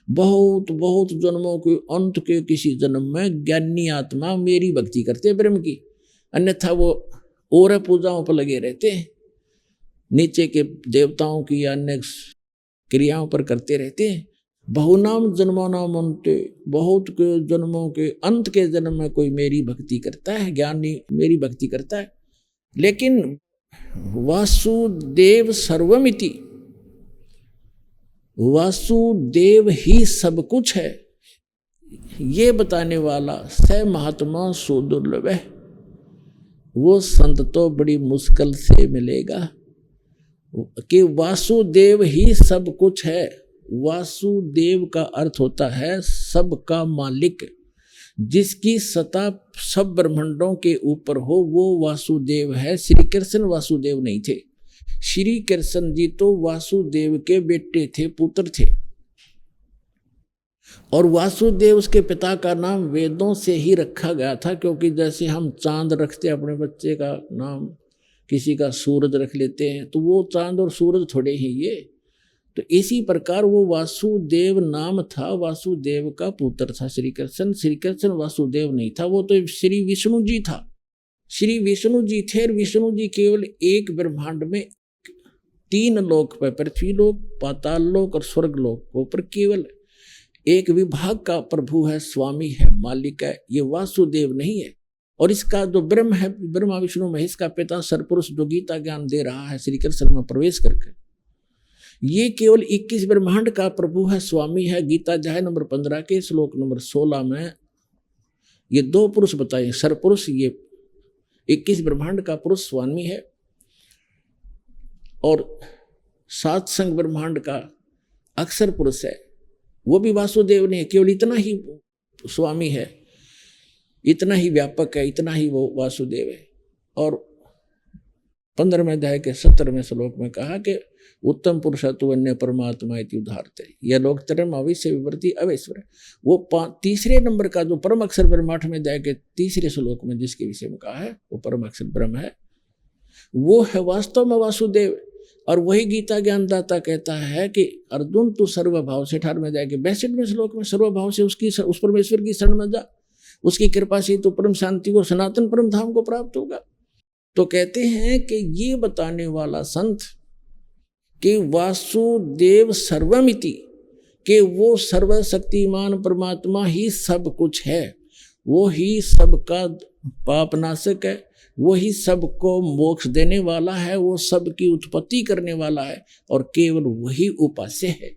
बहुत बहुत जन्मों के अंत के किसी जन्म में ज्ञानी आत्मा मेरी भक्ति करते ब्रह्म की, अन्यथा वो और पूजाओं पर लगे रहते हैं, नीचे के देवताओं की या अन्य क्रियाओं पर करते रहते हैं। बहुनाम जन्मानाम अन्ते, बहुत के जन्मों के अंत के जन्म में कोई मेरी भक्ति करता है, ज्ञानी मेरी भक्ति करता है। लेकिन वासुदेव सर्वमिति, वासुदेव ही सब कुछ है, ये बताने वाला स महात्मा सुदुर्लभ है। वो संत तो बड़ी मुश्किल से मिलेगा कि वासुदेव ही सब कुछ है। वासुदेव का अर्थ होता है सबका मालिक, जिसकी सत्ता सब ब्रह्मांडों के ऊपर हो, वो वासुदेव है। श्री कृष्ण वासुदेव नहीं थे, श्री कृष्ण जी तो वासुदेव के बेटे थे, पुत्र थे, और वासुदेव उसके पिता का नाम वेदों से ही रखा गया था, क्योंकि जैसे हम चांद रखते अपने बच्चे का नाम, किसी का सूरज रख लेते हैं, तो वो चांद और सूरज थोड़े ही ये, तो इसी प्रकार वो वासुदेव नाम था, वासुदेव का पुत्र था श्री कृष्ण। श्री कृष्ण वासुदेव नहीं था, वो तो श्री विष्णु जी था, श्री विष्णु जी थे। और विष्णु जी केवल एक ब्रह्मांड में 3 लोक पर, पृथ्वी लोक, पाताल लोक और स्वर्ग लोक पर केवल एक विभाग का प्रभु है, स्वामी है, मालिक है, ये वासुदेव नहीं है। और इसका जो ब्रह्म है, ब्रह्मा विष्णु महेश का पिता सरपुरुष जो गीता ज्ञान दे रहा है श्री कृष्ण में प्रवेश करके, ये केवल 21 ब्रह्मांड का प्रभु है, स्वामी है। गीता अध्याय नंबर 15 के श्लोक नंबर 16 में ये 2 पुरुष बताए, सरपुरुष ये 21 ब्रह्मांड का पुरुष स्वामी है, और 7 संग ब्रह्मांड का अक्षर पुरुष है, वो भी वासुदेव नहीं है, केवल इतना ही स्वामी है, इतना ही व्यापक है, इतना ही वो वासुदेव है। और 15वें अध्याय के 17वें श्लोक में कहा कि उत्तम पुरुष तु अन्य परमात्मा इति उदाहरते, यह लोक तरम अविश्य विवर्ती अवेश्वर। वो 3रे नंबर का जो परम अक्षर ब्रह्म 8वें अध्याय के 3रे श्लोक में जिसके विषय में कहा है, वो परम अक्षर ब्रह्म है, वो है वास्तव में वासुदेव। और वही गीता ज्ञानदाता कहता है कि अर्जुन तू सर्वभाव से 18वें अध्याय के 62वें श्लोक में सर्वभाव से उस परमेश्वर की शरण में जा, उसकी कृपा से तो परम शांति को, सनातन परम धाम को प्राप्त होगा। तो कहते हैं कि ये बताने वाला संत कि वासुदेव सर्वमिति, कि वो सर्वशक्तिमान परमात्मा ही सब कुछ है, वो ही सबका पापनाशक है, वो ही सबको मोक्ष देने वाला है, वो सबकी उत्पत्ति करने वाला है और केवल वही उपास्य है।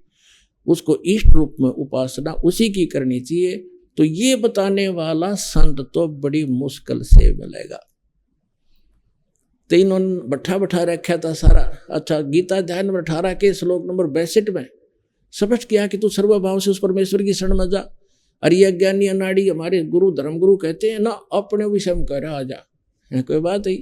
उसको इष्ट रूप में उपासना उसी की करनी चाहिए। तो ये बताने वाला संत तो बड़ी मुश्किल से मिलेगा। तो इन्होंने बैठा रखा था सारा। अच्छा, गीता अध्याय नंबर 18 के श्लोक नंबर 62 में स्पष्ट किया कि तू सर्वभाव से उस परमेश्वर की शरण में जा। अरे अज्ञानी अनाड़ी हमारे गुरु धर्म गुरु कहते हैं ना, अपने विषय में कह रहा आ जा, कोई बात ही।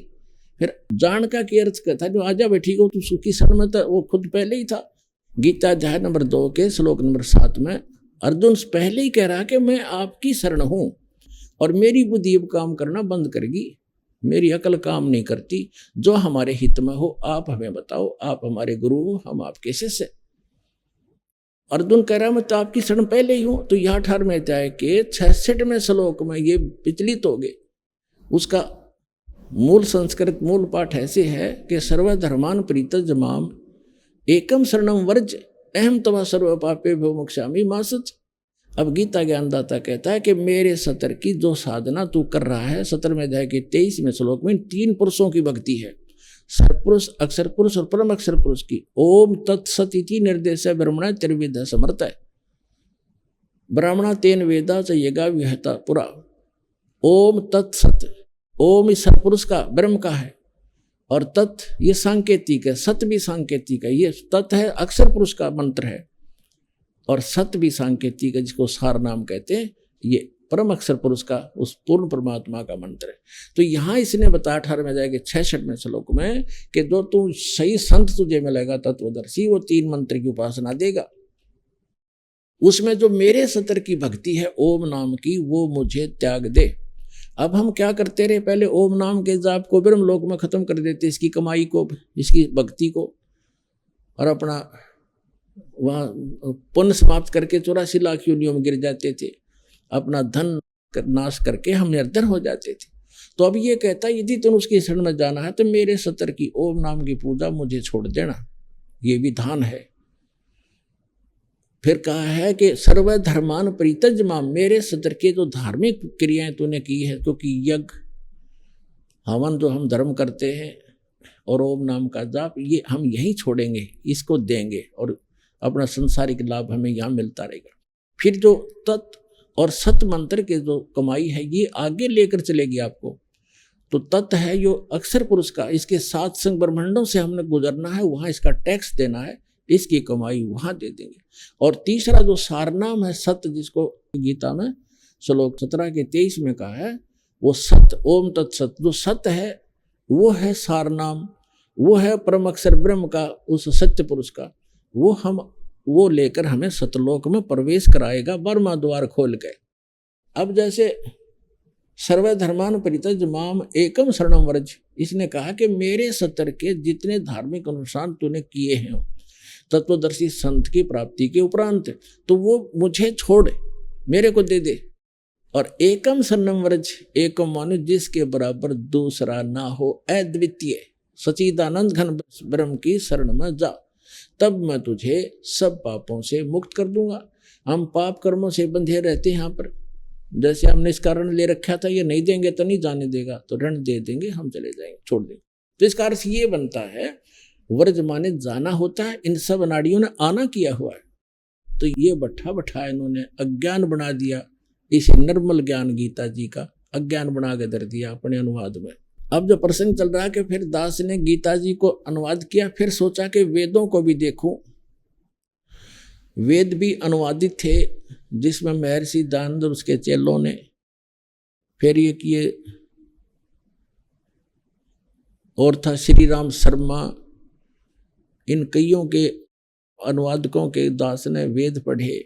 फिर जान का की अर्थ कहता है जो आजा बैठी को तू सुखी शरण में था, वो खुद पहले ही था। गीता अध्याय नंबर 2 के श्लोक नंबर 7 में अर्जुन पहले ही कह रहा कि मैं आपकी शरण हूं और मेरी बुद्धि अब काम करना बंद करेगी, मेरी अकल काम नहीं करती। जो हमारे हित में हो आप हमें बताओ, आप हमारे गुरु हो, हम आपके शिष्य। अर्जुन कह रहा मैं तो आपकी शरण पहले ही हूं। तो यह 18वें अध्याय के 66वें श्लोक में ये विचलित हो गए। उसका मूल संस्कृत मूल पाठ ऐसे है कि सर्वधर्मान परित्यज्य माम एकम शरणम वर्ज अहम तवा सर्व पापे भो मोक्षामि मा सच। अब गीता ज्ञानदाता कहता है कि मेरे सतर की जो साधना तू कर रहा है, 17वें अध्याय के 23वें श्लोक में 3 पुरुषों की भक्ति है, सरपुरुष, अक्षर पुरुष और परम अक्षर पुरुष की। ओम तत्सत इति निर्देश ब्रह्मणा त्रिवेद समर्थ है। ब्राह्मणा तेन वेदा च यगा विहता पुरा। ओम तत्सत, ओम इस सरपुरुष का ब्रह्म का है और तत् ये सांकेतिक है, सत भी सांकेतिक है। ये तत् है अक्षर पुरुष का मंत्र है और सत भी सांकेतिक है, जिसको सार नाम कहते हैं। ये परम अक्षर पुरुष का, उस पूर्ण परमात्मा का मंत्र है। तो यहाँ इसने बताया 18वें अध्याय के 66वें श्लोक में कि जो तू सही संत तुझे मिलेगा तत्वदर्शी, वो 3 मंत्र की उपासना देगा। उसमें जो मेरे सतर की भक्ति है ओम नाम की, वो मुझे त्याग दे। अब हम क्या करते रहे, पहले ओम नाम के जाप को ब्रह्म लोक में खत्म कर देते, इसकी कमाई को, इसकी भक्ति को, और अपना वहाँ पुण्य समाप्त करके 84 लाख योनियों में गिर जाते थे, अपना धन नाश करके हम निर्धन हो जाते थे। तो अब ये कहता है यदि तुम उसकी शरण में जाना है तो मेरे सतर की ओम नाम की पूजा मुझे छोड़ देना, ये विधान है। फिर कहा है कि सर्वधर्मान परित्यज्य माम, मेरे सतर के जो धार्मिक क्रियाएं तूने की है, क्योंकि यज्ञ हवन जो हम धर्म करते हैं और ओम नाम का जाप, ये हम यही छोड़ेंगे, इसको देंगे और अपना संसारिक लाभ हमें यहाँ मिलता रहेगा। फिर जो तत् और सत मंत्र के जो कमाई है ये आगे लेकर चलेगी आपको। तो तत् है जो अक्षर पुरुष का, इसके 7 संग ब्रह्मांडों से हमने गुजरना है, वहाँ इसका टैक्स देना है, इसकी कमाई वहाँ दे देंगे। और तीसरा जो सारनाम है सत, जिसको गीता में श्लोक 17 के 23 में कहा है, वो सत, ओम तत्सत, जो सत है वो है सारनाम, वो है परम अक्षर ब्रह्म का, उस सत्य पुरुष का। वो लेकर हमें सतलोक में प्रवेश कराएगा, बर्मा द्वार खोल के। अब जैसे सर्वधर्मान परित्यज्य माम एकम शरणम व्रज, इसने कहा कि मेरे सतर के जितने धार्मिक अनुष्ठान तूने किए हैं तत्वदर्शी संत की प्राप्ति के उपरांत, तो वो मुझे छोड़ मेरे को दे दे। और एकम शरणम व्रज, एकम मानो जिसके बराबर दूसरा ना हो, अद्वितीय सच्चिदानंद घन ब्रह्म की शरण में जा, तब मैं तुझे सब पापों से मुक्त कर दूंगा। हम पाप कर्मों से बंधे रहते हैं यहाँ पर, जैसे हमने इस कारण ले रखा था, ये नहीं देंगे तो नहीं जाने देगा, तो ऋण दे देंगे, हम चले जाएंगे, छोड़ देंगे। तो इसका अर्थ ये बनता है व्रज माने जाना होता है, इन सब नाड़ियों ने आना किया हुआ है। तो ये बैठा इन्होंने अज्ञान बना दिया, इस निर्मल ज्ञान गीता जी का अज्ञान बना के धर दिया अपने अनुवाद में। अब जो प्रसंग चल रहा है कि फिर दास ने गीता जी को अनुवाद किया, फिर सोचा कि वेदों को भी देखूं। वेद भी अनुवादित थे, जिसमें महर्षि दयानंद और उसके चेलों ने फिर ये किए। और था श्री राम शर्मा, इन कईयों के अनुवादकों के दास ने वेद पढ़े,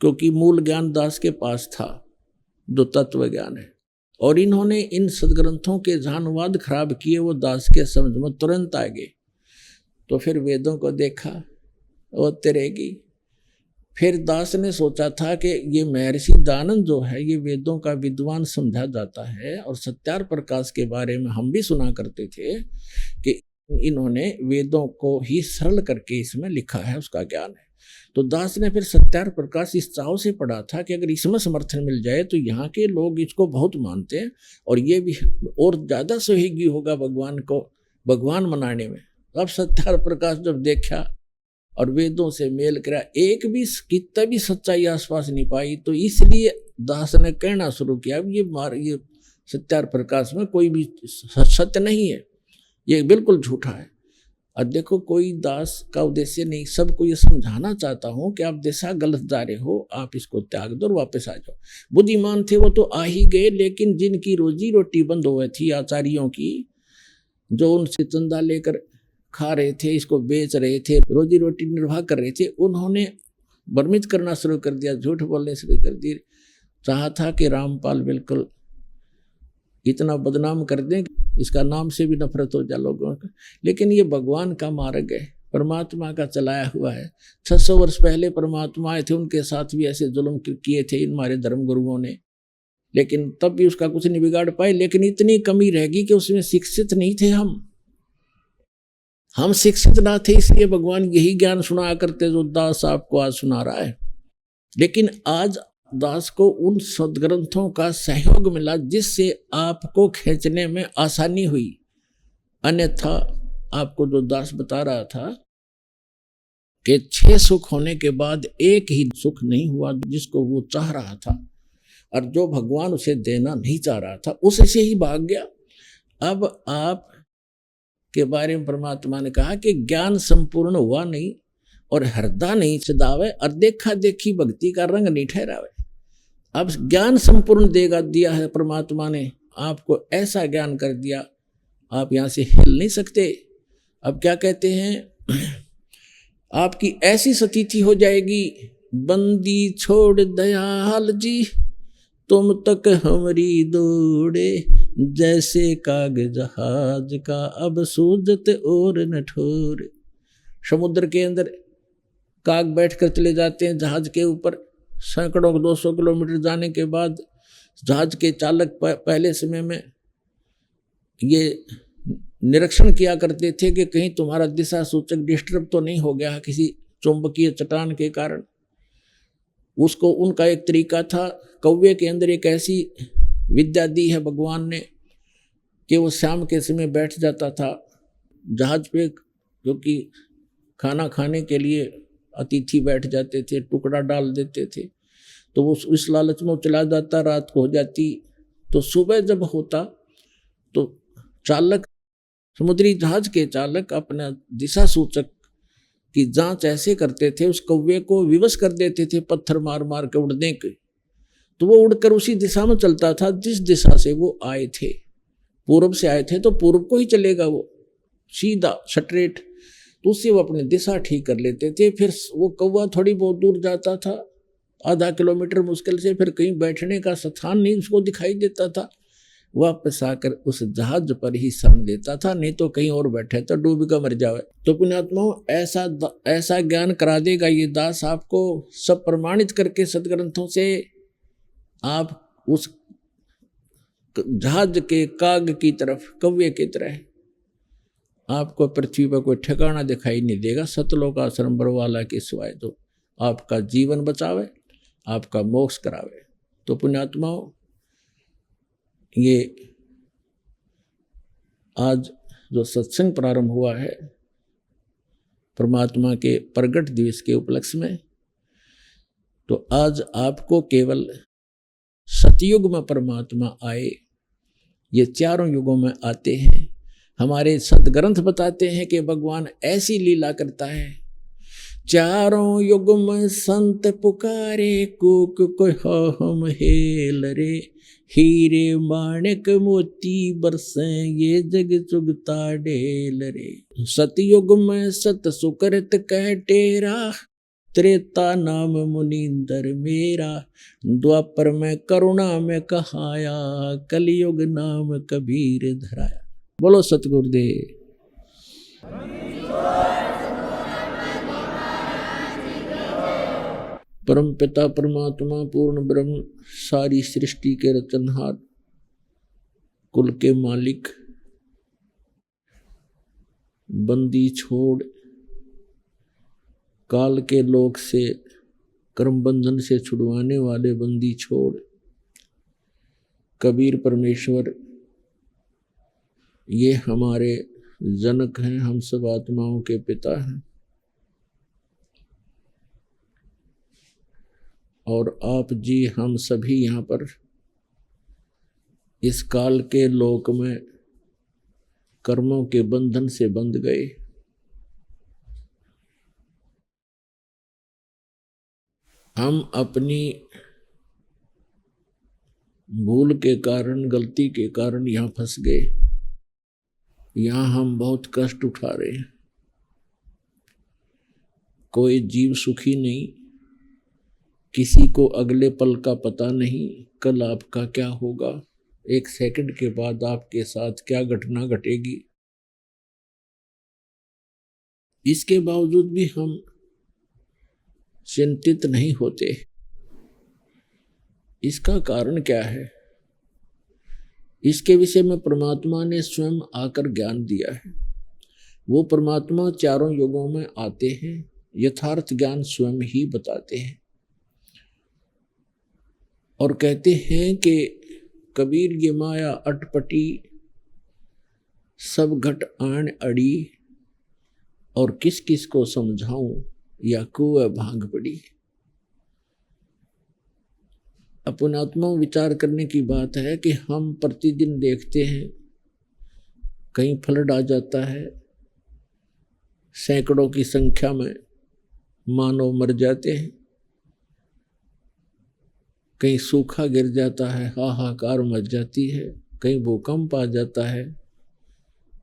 क्योंकि मूल ज्ञान दास के पास था जो तत्व ज्ञान है। और इन्होंने इन सदग्रंथों के जहाँ अनुवाद खराब किए, वो दास के समझ में तुरंत आ गए। तो फिर वेदों को देखा, वो तेरे की फिर दास ने सोचा था कि ये महर्षि दानंद जो है ये वेदों का विद्वान समझा जाता है, और सत्यार प्रकाश के बारे में हम भी सुना करते थे कि इन्होंने वेदों को ही सरल करके इसमें लिखा है, उसका ज्ञान है। तो दास ने फिर सत्यार प्रकाश इस चाव से पढ़ा था कि अगर इसमें समर्थन मिल जाए तो यहाँ के लोग इसको बहुत मानते हैं और ये भी और ज़्यादा सहयोगी होगा भगवान को भगवान मनाने में। अब सत्यार प्रकाश जब देखा और वेदों से मेल करा, एक भी कितना भी सच्चाई आसपास नहीं पाई, तो इसलिए दास ने कहना शुरू किया ये सत्यार प्रकाश में कोई भी सत्य नहीं है, ये बिल्कुल झूठा है। और देखो कोई दास का उद्देश्य नहीं, सबको ये समझाना चाहता हूँ कि आप दिशा गलत जा रहे हो, आप इसको त्याग दो और वापस आ जाओ। बुद्धिमान थे वो तो आ ही गए, लेकिन जिनकी रोजी रोटी बंद हो गई थी आचार्यों की, जो उनसे चंदा लेकर खा रहे थे, इसको बेच रहे थे, रोजी रोटी निर्वाह कर रहे थे, उन्होंने भ्रमित करना शुरू कर दिया, झूठ बोलने शुरू कर दिए। चाहा था कि रामपाल बिल्कुल इतना बदनाम कर दें, इसका नाम से भी नफरत हो जाए लोगों का, लेकिन ये भगवान का मार्ग है, परमात्मा का चलाया हुआ है। 600 वर्ष पहले परमात्मा आए थे, उनके साथ भी ऐसे जुल्म किए थे हमारे धर्म गुरुओं ने, लेकिन तब भी उसका कुछ नहीं बिगाड़ पाए। लेकिन इतनी कमी रहेगी कि उसमें शिक्षित नहीं थे हम शिक्षित ना थे, इसलिए भगवान यही ज्ञान सुनाया करते जो दास आपको आज सुना रहा है। लेकिन आज दास को उन सदग्रंथों का सहयोग मिला जिससे आपको खींचने में आसानी हुई। अन्यथा आपको जो दास बता रहा था कि 6 सुख होने के बाद एक ही सुख नहीं हुआ जिसको वो चाह रहा था, और जो भगवान उसे देना नहीं चाह रहा था उससे ही भाग गया। अब आप के बारे में परमात्मा ने कहा कि ज्ञान संपूर्ण हुआ नहीं और हृदय नहीं सदावे, और देखा देखी भक्ति का रंग नहीं ठहरावे। अब ज्ञान संपूर्ण दिया है परमात्मा ने, आपको ऐसा ज्ञान कर दिया आप यहाँ से हिल नहीं सकते। अब क्या कहते हैं, आपकी ऐसी स्थिति हो जाएगी, बंदी छोड़ दयाल जी तुम तक हमारी दौड़े, जैसे काग जहाज का अब सूजत और न ठोरे। समुद्र के अंदर काग बैठ कर चले जाते हैं जहाज के ऊपर, सैकड़ों 200 किलोमीटर जाने के बाद जहाज के चालक पहले समय में ये निरीक्षण किया करते थे कि कहीं तुम्हारा दिशा सूचक डिस्टर्ब तो नहीं हो गया किसी चुंबकीय चट्टान के कारण। उसको उनका एक तरीका था, कौवे के अंदर एक ऐसी विद्या दी है भगवान ने कि वो शाम के समय बैठ जाता था जहाज पे, क्योंकि खाना खाने के लिए अतिथि बैठ जाते थे, टुकड़ा डाल देते थे, तो वो इस लालच में चला जाता, रात को हो जाती, तो सुबह जब होता तो चालक, समुद्री जहाज के चालक अपना दिशा सूचक की जांच ऐसे करते थे, उस कौवे को विवश कर देते थे पत्थर मार मार के उड़ने के, तो वो उड़कर उसी दिशा में चलता था जिस दिशा से वो आए थे। पूर्व से आए थे तो पूर्व को ही चलेगा वो सीधा स्ट्रेट, तो उससे वो अपनी दिशा ठीक कर लेते थे। फिर वो कौवा थोड़ी बहुत दूर जाता था, आधा किलोमीटर मुश्किल से, फिर कहीं बैठने का स्थान नहीं उसको दिखाई देता था, वापस आकर उस जहाज पर ही शरण लेता था, नहीं तो कहीं और बैठे तो डूब कर मर जावे। तो पुण्यात्माओं, ऐसा ज्ञान करा देगा ये दास आपको, सब प्रमाणित करके सदग्रंथों से। आप उस जहाज के काग की तरफ, कौवे की तरह, आपको पृथ्वी पर कोई ठिकाना दिखाई नहीं देगा सतलोक आश्रम बरवाला के सिवाय, तो आपका जीवन बचावे, आपका मोक्ष करावे। तो पुण्यात्माओं, ये आज जो सत्संग प्रारंभ हुआ है परमात्मा के प्रगट दिवस के उपलक्ष्य में, तो आज आपको केवल सतयुग में परमात्मा आए, ये चारों युगों में आते हैं। हमारे सदग्रंथ बताते हैं कि भगवान ऐसी लीला करता है, चारों युग में संत पुकारे, कूक को हम हेल रे, हीरे माणिक मोती बरसे, ये जग चुगता डेल रे। सतयुग में सत सुकृत कह टेरा, त्रेता नाम मुनींदर मेरा, द्वापर में करुणा में कहाया, कलयुग नाम कबीर धराया। बोलो सतगुरुदेव। परम पिता परमात्मा पूर्ण ब्रह्म सारी सृष्टि के रचनहार कुल के मालिक बंदी छोड़ काल के लोक से कर्म बंधन से छुड़वाने वाले बंदी छोड़ कबीर परमेश्वर ये हमारे जनक हैं, हम सब आत्माओं के पिता हैं। और आप जी हम सभी यहाँ पर इस काल के लोक में कर्मों के बंधन से बंध गए। हम अपनी भूल के कारण, गलती के कारण यहाँ फंस गए। यहाँ हम बहुत कष्ट उठा रहे हैं। कोई जीव सुखी नहीं, किसी को अगले पल का पता नहीं कल आपका क्या होगा, एक सेकंड के बाद आपके साथ क्या घटना घटेगी। इसके बावजूद भी हम चिंतित नहीं होते। इसका कारण क्या है? इसके विषय में परमात्मा ने स्वयं आकर ज्ञान दिया है। वो परमात्मा चारों युगों में आते हैं, यथार्थ ज्ञान स्वयं ही बताते हैं और कहते हैं कि कबीर ये माया अटपटी सब घट आन अड़ी, और किस किस को समझाऊं या कुएं भांग पड़ी। अपन आत्मा विचार करने की बात है कि हम प्रतिदिन देखते हैं कहीं फ्लड आ जाता है, सैकड़ों की संख्या में मानव मर जाते हैं, कहीं सूखा गिर जाता है, हाहाकार मच जाती है, कहीं भूकंप आ जाता है,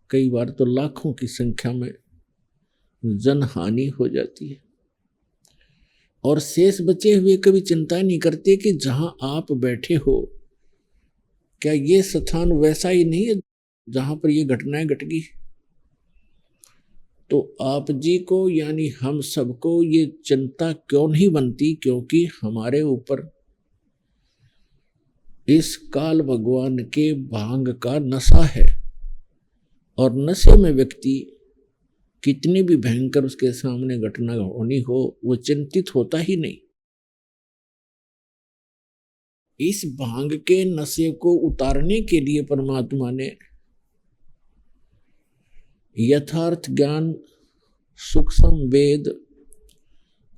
कई बार तो लाखों की संख्या में जनहानि हो जाती है। और शेष बचे हुए कभी चिंता नहीं करते कि जहां आप बैठे हो क्या ये स्थान वैसा ही नहीं है जहां पर ये घटनाएं घट गई। तो आप जी को यानी हम सबको ये चिंता क्यों नहीं बनती? क्योंकि हमारे ऊपर इस काल भगवान के भांग का नशा है, और नशे में व्यक्ति कितनी भी भयंकर उसके सामने घटना होनी हो वो चिंतित होता ही नहीं। इस भांग के नशे को उतारने के लिए परमात्मा ने यथार्थ ज्ञान, सूक्ष्म वेद,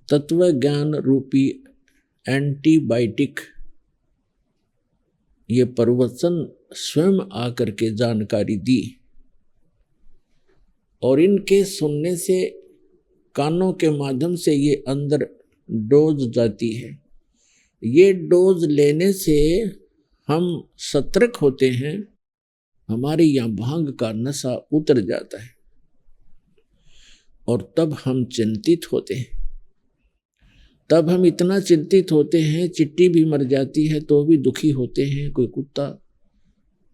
तत्व ज्ञान रूपी एंटीबायोटिक ये प्रवचन स्वयं आकर के जानकारी दी। और इनके सुनने से कानों के माध्यम से ये अंदर डोज जाती है। ये डोज लेने से हम सतर्क होते हैं, हमारे यहाँ भांग का नशा उतर जाता है और तब हम चिंतित होते हैं। तब हम इतना चिंतित होते हैं, चिट्टी भी मर जाती है तो भी दुखी होते हैं। कोई कुत्ता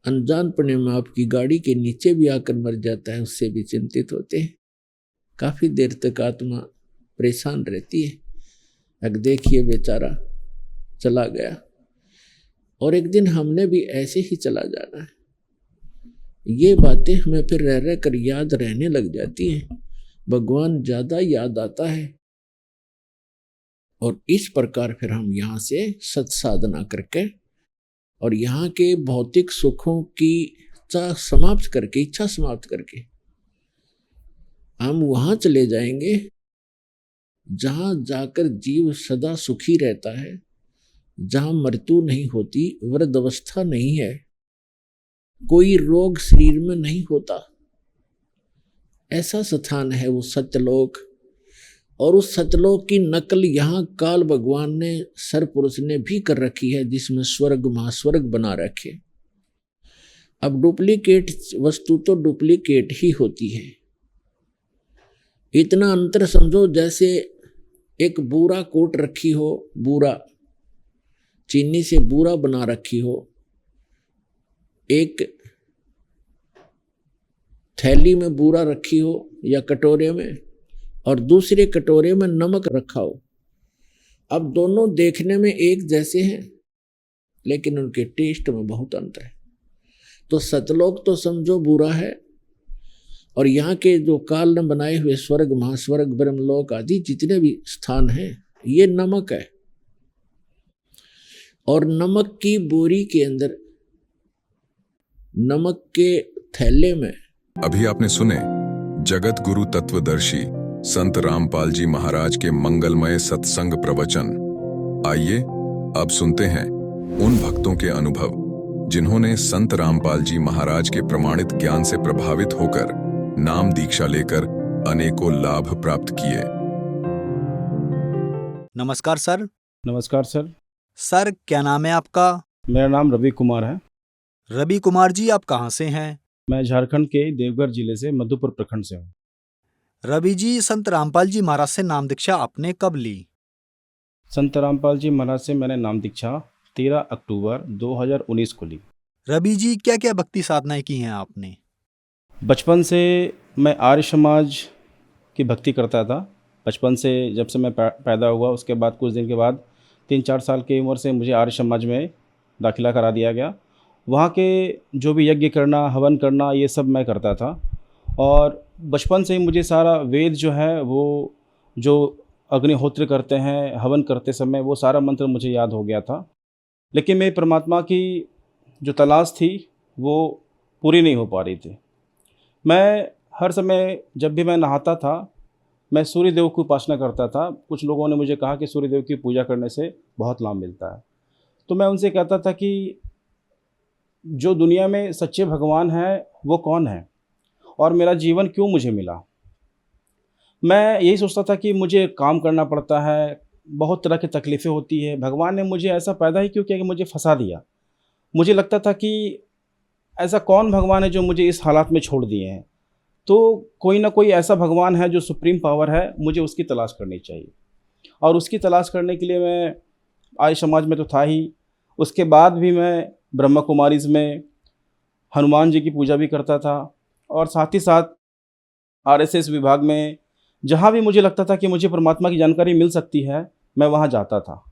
अनजानपने में आपकी गाड़ी के नीचे भी आकर मर जाता है, उससे भी चिंतित होते हैं। काफी देर तक आत्मा परेशान रहती है। अब देखिए बेचारा चला गया, और एक दिन हमने भी ऐसे ही चला जाना है। ये बातें हमें फिर रह रह कर याद रहने लग जाती हैं। भगवान ज्यादा याद आता है, और इस प्रकार फिर हम यहाँ से सत्साधना करके और यहाँ के भौतिक सुखों की इच्छा समाप्त करके हम वहां चले जाएंगे जहां जाकर जीव सदा सुखी रहता है, जहां मृत्यु नहीं होती, वृद्धावस्था नहीं है, कोई रोग शरीर में नहीं होता। ऐसा स्थान है वो सत्यलोक। और उस सत्यलोक की नकल यहाँ काल भगवान ने सरपुरुष ने भी कर रखी है, जिसमें स्वर्ग महास्वर्ग बना रखे। अब डुप्लीकेट वस्तु तो डुप्लीकेट ही होती है। इतना अंतर समझो जैसे एक बूरा कोट रखी हो, बूरा चीनी से बूरा बना रखी हो, एक थैली में बूरा रखी हो या कटोरे में, और दूसरे कटोरे में नमक रखा हो, अब दोनों देखने में एक जैसे हैं, लेकिन उनके टेस्ट में बहुत अंतर है। तो सतलोक तो समझो बुरा है, और यहाँ के जो काल ने बनाए हुए स्वर्ग, महास्वर्ग, ब्रह्मलोक आदि जितने भी स्थान हैं, ये नमक है। और नमक की बोरी के अंदर, नमक के थैले में, अभी आपने सुने जगत गुरु तत्वदर्शी संत रामपाल जी महाराज के मंगलमय सत्संग प्रवचन। आइए अब सुनते हैं उन भक्तों के अनुभव जिन्होंने संत रामपाल जी महाराज के प्रमाणित ज्ञान से प्रभावित होकर नाम दीक्षा लेकर अनेकों लाभ प्राप्त किए। नमस्कार सर। नमस्कार सर। सर क्या नाम है आपका? मेरा नाम रवि कुमार है। रवि कुमार जी, आप कहाँ से हैं? मैं झारखंड के देवघर जिले से मधुपुर प्रखंड से हूँ। रवि जी, संत रामपाल जी महाराज से नाम दीक्षा आपने कब ली? संत रामपाल जी महाराज से मैंने नाम दीक्षा 13 अक्टूबर 2019 को ली। रवि जी, क्या क्या भक्ति साधनाएं की हैं आपने? बचपन से मैं आर्य समाज की भक्ति करता था। बचपन से जब से मैं पैदा हुआ, उसके बाद कुछ दिन के बाद 3-4 साल की उम्र से मुझे आर्य समाज में दाखिला करा दिया गया। वहाँ के जो भी यज्ञ करना, हवन करना, ये सब मैं करता था। और बचपन से ही मुझे सारा वेद जो है, वो जो अग्निहोत्र करते हैं, हवन करते समय, वो सारा मंत्र मुझे याद हो गया था। लेकिन मेरी परमात्मा की जो तलाश थी वो पूरी नहीं हो पा रही थी। मैं हर समय जब भी मैं नहाता था, मैं सूर्य देव की उपासना करता था। कुछ लोगों ने मुझे कहा कि सूर्य देव की पूजा करने से बहुत लाभ मिलता है। तो मैं उनसे कहता था कि जो दुनिया में सच्चे भगवान हैं वो कौन है, और मेरा जीवन क्यों मुझे मिला। मैं यही सोचता था कि मुझे काम करना पड़ता है, बहुत तरह की तकलीफ़ें होती है, भगवान ने मुझे ऐसा पैदा ही क्यों किया कि मुझे फंसा दिया। मुझे लगता था कि ऐसा कौन भगवान है जो मुझे इस हालात में छोड़ दिए हैं। तो कोई ना कोई ऐसा भगवान है जो सुप्रीम पावर है, मुझे उसकी तलाश करनी चाहिए। और उसकी तलाश करने के लिए मैं आर्य समाज में तो था ही, उसके बाद भी मैं ब्रह्मा कुमारीज़ में हनुमान जी की पूजा भी करता था। और साथ ही साथ आरएसएस विभाग में जहाँ भी मुझे लगता था कि मुझे परमात्मा की जानकारी मिल सकती है, मैं वहाँ जाता था।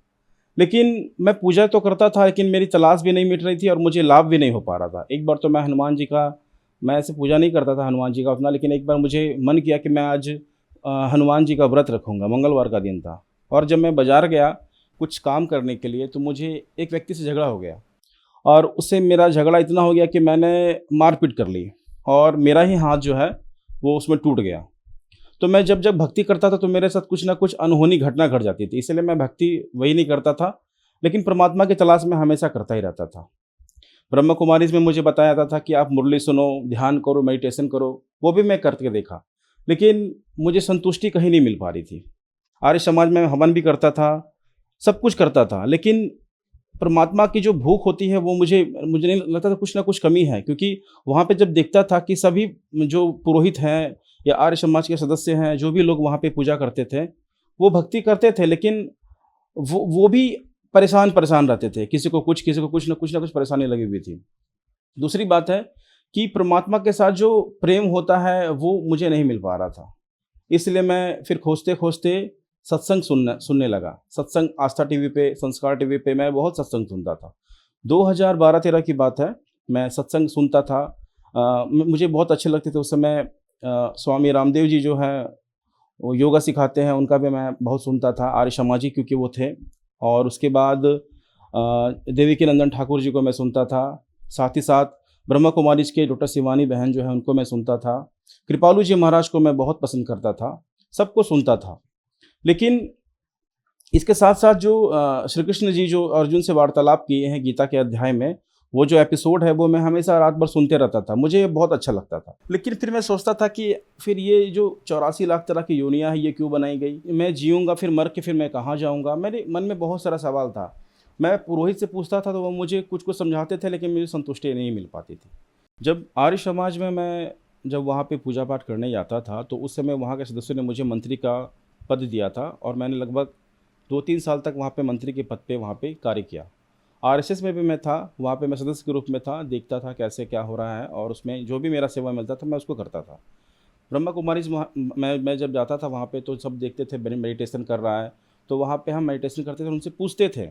लेकिन मैं पूजा तो करता था, लेकिन मेरी तलाश भी नहीं मिट रही थी और मुझे लाभ भी नहीं हो पा रहा था। एक बार तो मैं ऐसे पूजा नहीं करता था हनुमान जी का उतना, लेकिन एक बार मुझे मन किया कि मैं आज हनुमान जी का व्रत रखूँगा। मंगलवार का दिन था, और जब मैं बाज़ार गया कुछ काम करने के लिए, तो मुझे एक व्यक्ति से झगड़ा हो गया, और उससे मेरा झगड़ा इतना हो गया कि मैंने मारपीट कर ली, और मेरा ही हाथ जो है वो उसमें टूट गया। तो मैं जब भक्ति करता था तो मेरे साथ कुछ ना कुछ अनहोनी घटना घट जाती थी, इसलिए मैं भक्ति वही नहीं करता था, लेकिन परमात्मा की तलाश में हमेशा करता ही रहता था। ब्रह्मा कुमारीज़ में मुझे बताया जाता था कि आप मुरली सुनो, ध्यान करो, मेडिटेशन करो, वो भी मैं करके देखा, लेकिन मुझे संतुष्टि कहीं नहीं मिल पा रही थी। आर्य समाज में हवन भी करता था, सब कुछ करता था, लेकिन परमात्मा की जो भूख होती है वो मुझे नहीं लगता था, कुछ ना कुछ कमी है। क्योंकि वहाँ पे जब देखता था कि सभी जो पुरोहित हैं या आर्य समाज के सदस्य हैं, जो भी लोग वहाँ पे पूजा करते थे, वो भक्ति करते थे, लेकिन वो भी परेशान रहते थे। किसी को कुछ ना कुछ परेशानी लगी हुई थी। दूसरी बात है कि परमात्मा के साथ जो प्रेम होता है वो मुझे नहीं मिल पा रहा था। इसलिए मैं फिर खोजते सत्संग सुनने लगा। सत्संग आस्था टीवी पे, संस्कार टीवी पे मैं बहुत सत्संग सुनता था। 2012-13 की बात है, मैं सत्संग सुनता था। मुझे बहुत अच्छे लगते थे उस समय। स्वामी रामदेव जी जो हैं वो योगा सिखाते हैं, उनका भी मैं बहुत सुनता था, आर्य समाजी क्योंकि वो थे। और उसके बाद देवी नंदन ठाकुर जी को मैं सुनता था। साथ ही साथ ब्रह्मा कुमारीज़ के डॉक्टर शिवानी बहन जो है उनको मैं सुनता था। कृपालू जी महाराज को मैं बहुत पसंद करता था, सबको सुनता था। लेकिन इसके साथ साथ जो श्री कृष्ण जी जो अर्जुन से वार्तालाप किए हैं गीता के अध्याय में, वो जो एपिसोड है वो मैं हमेशा रात भर सुनते रहता था, मुझे बहुत अच्छा लगता था। लेकिन फिर मैं सोचता था कि फिर ये जो 84 लाख तरह की योनियाँ हैं ये क्यों बनाई गई, मैं जीऊँगा फिर मर के फिर मैं कहाँ जाऊँगा। मेरे मन में बहुत सारा सवाल था। मैं पुरोहित से पूछता था तो वो मुझे कुछ समझाते थे, लेकिन मुझे संतुष्टि नहीं मिल पाती थी। जब आर्य समाज में मैं जब वहाँ पे पूजा पाठ करने जाता था तो उस समय वहाँ के सदस्यों ने मुझे मंत्री का पद दिया था, और मैंने लगभग 2-3 साल तक वहाँ पे मंत्री के पद पे वहाँ पे कार्य किया। आरएसएस में भी मैं था, वहाँ पे मैं सदस्य के रूप में था, देखता था कैसे क्या हो रहा है, और उसमें जो भी मेरा सेवा मिलता था मैं उसको करता था। ब्रह्मा कुमारीज़ मैं जब जाता था वहाँ पे तो सब देखते थे मेडिटेशन कर रहा है, तो वहाँ पे हम मेडिटेशन करते थे, उनसे पूछते थे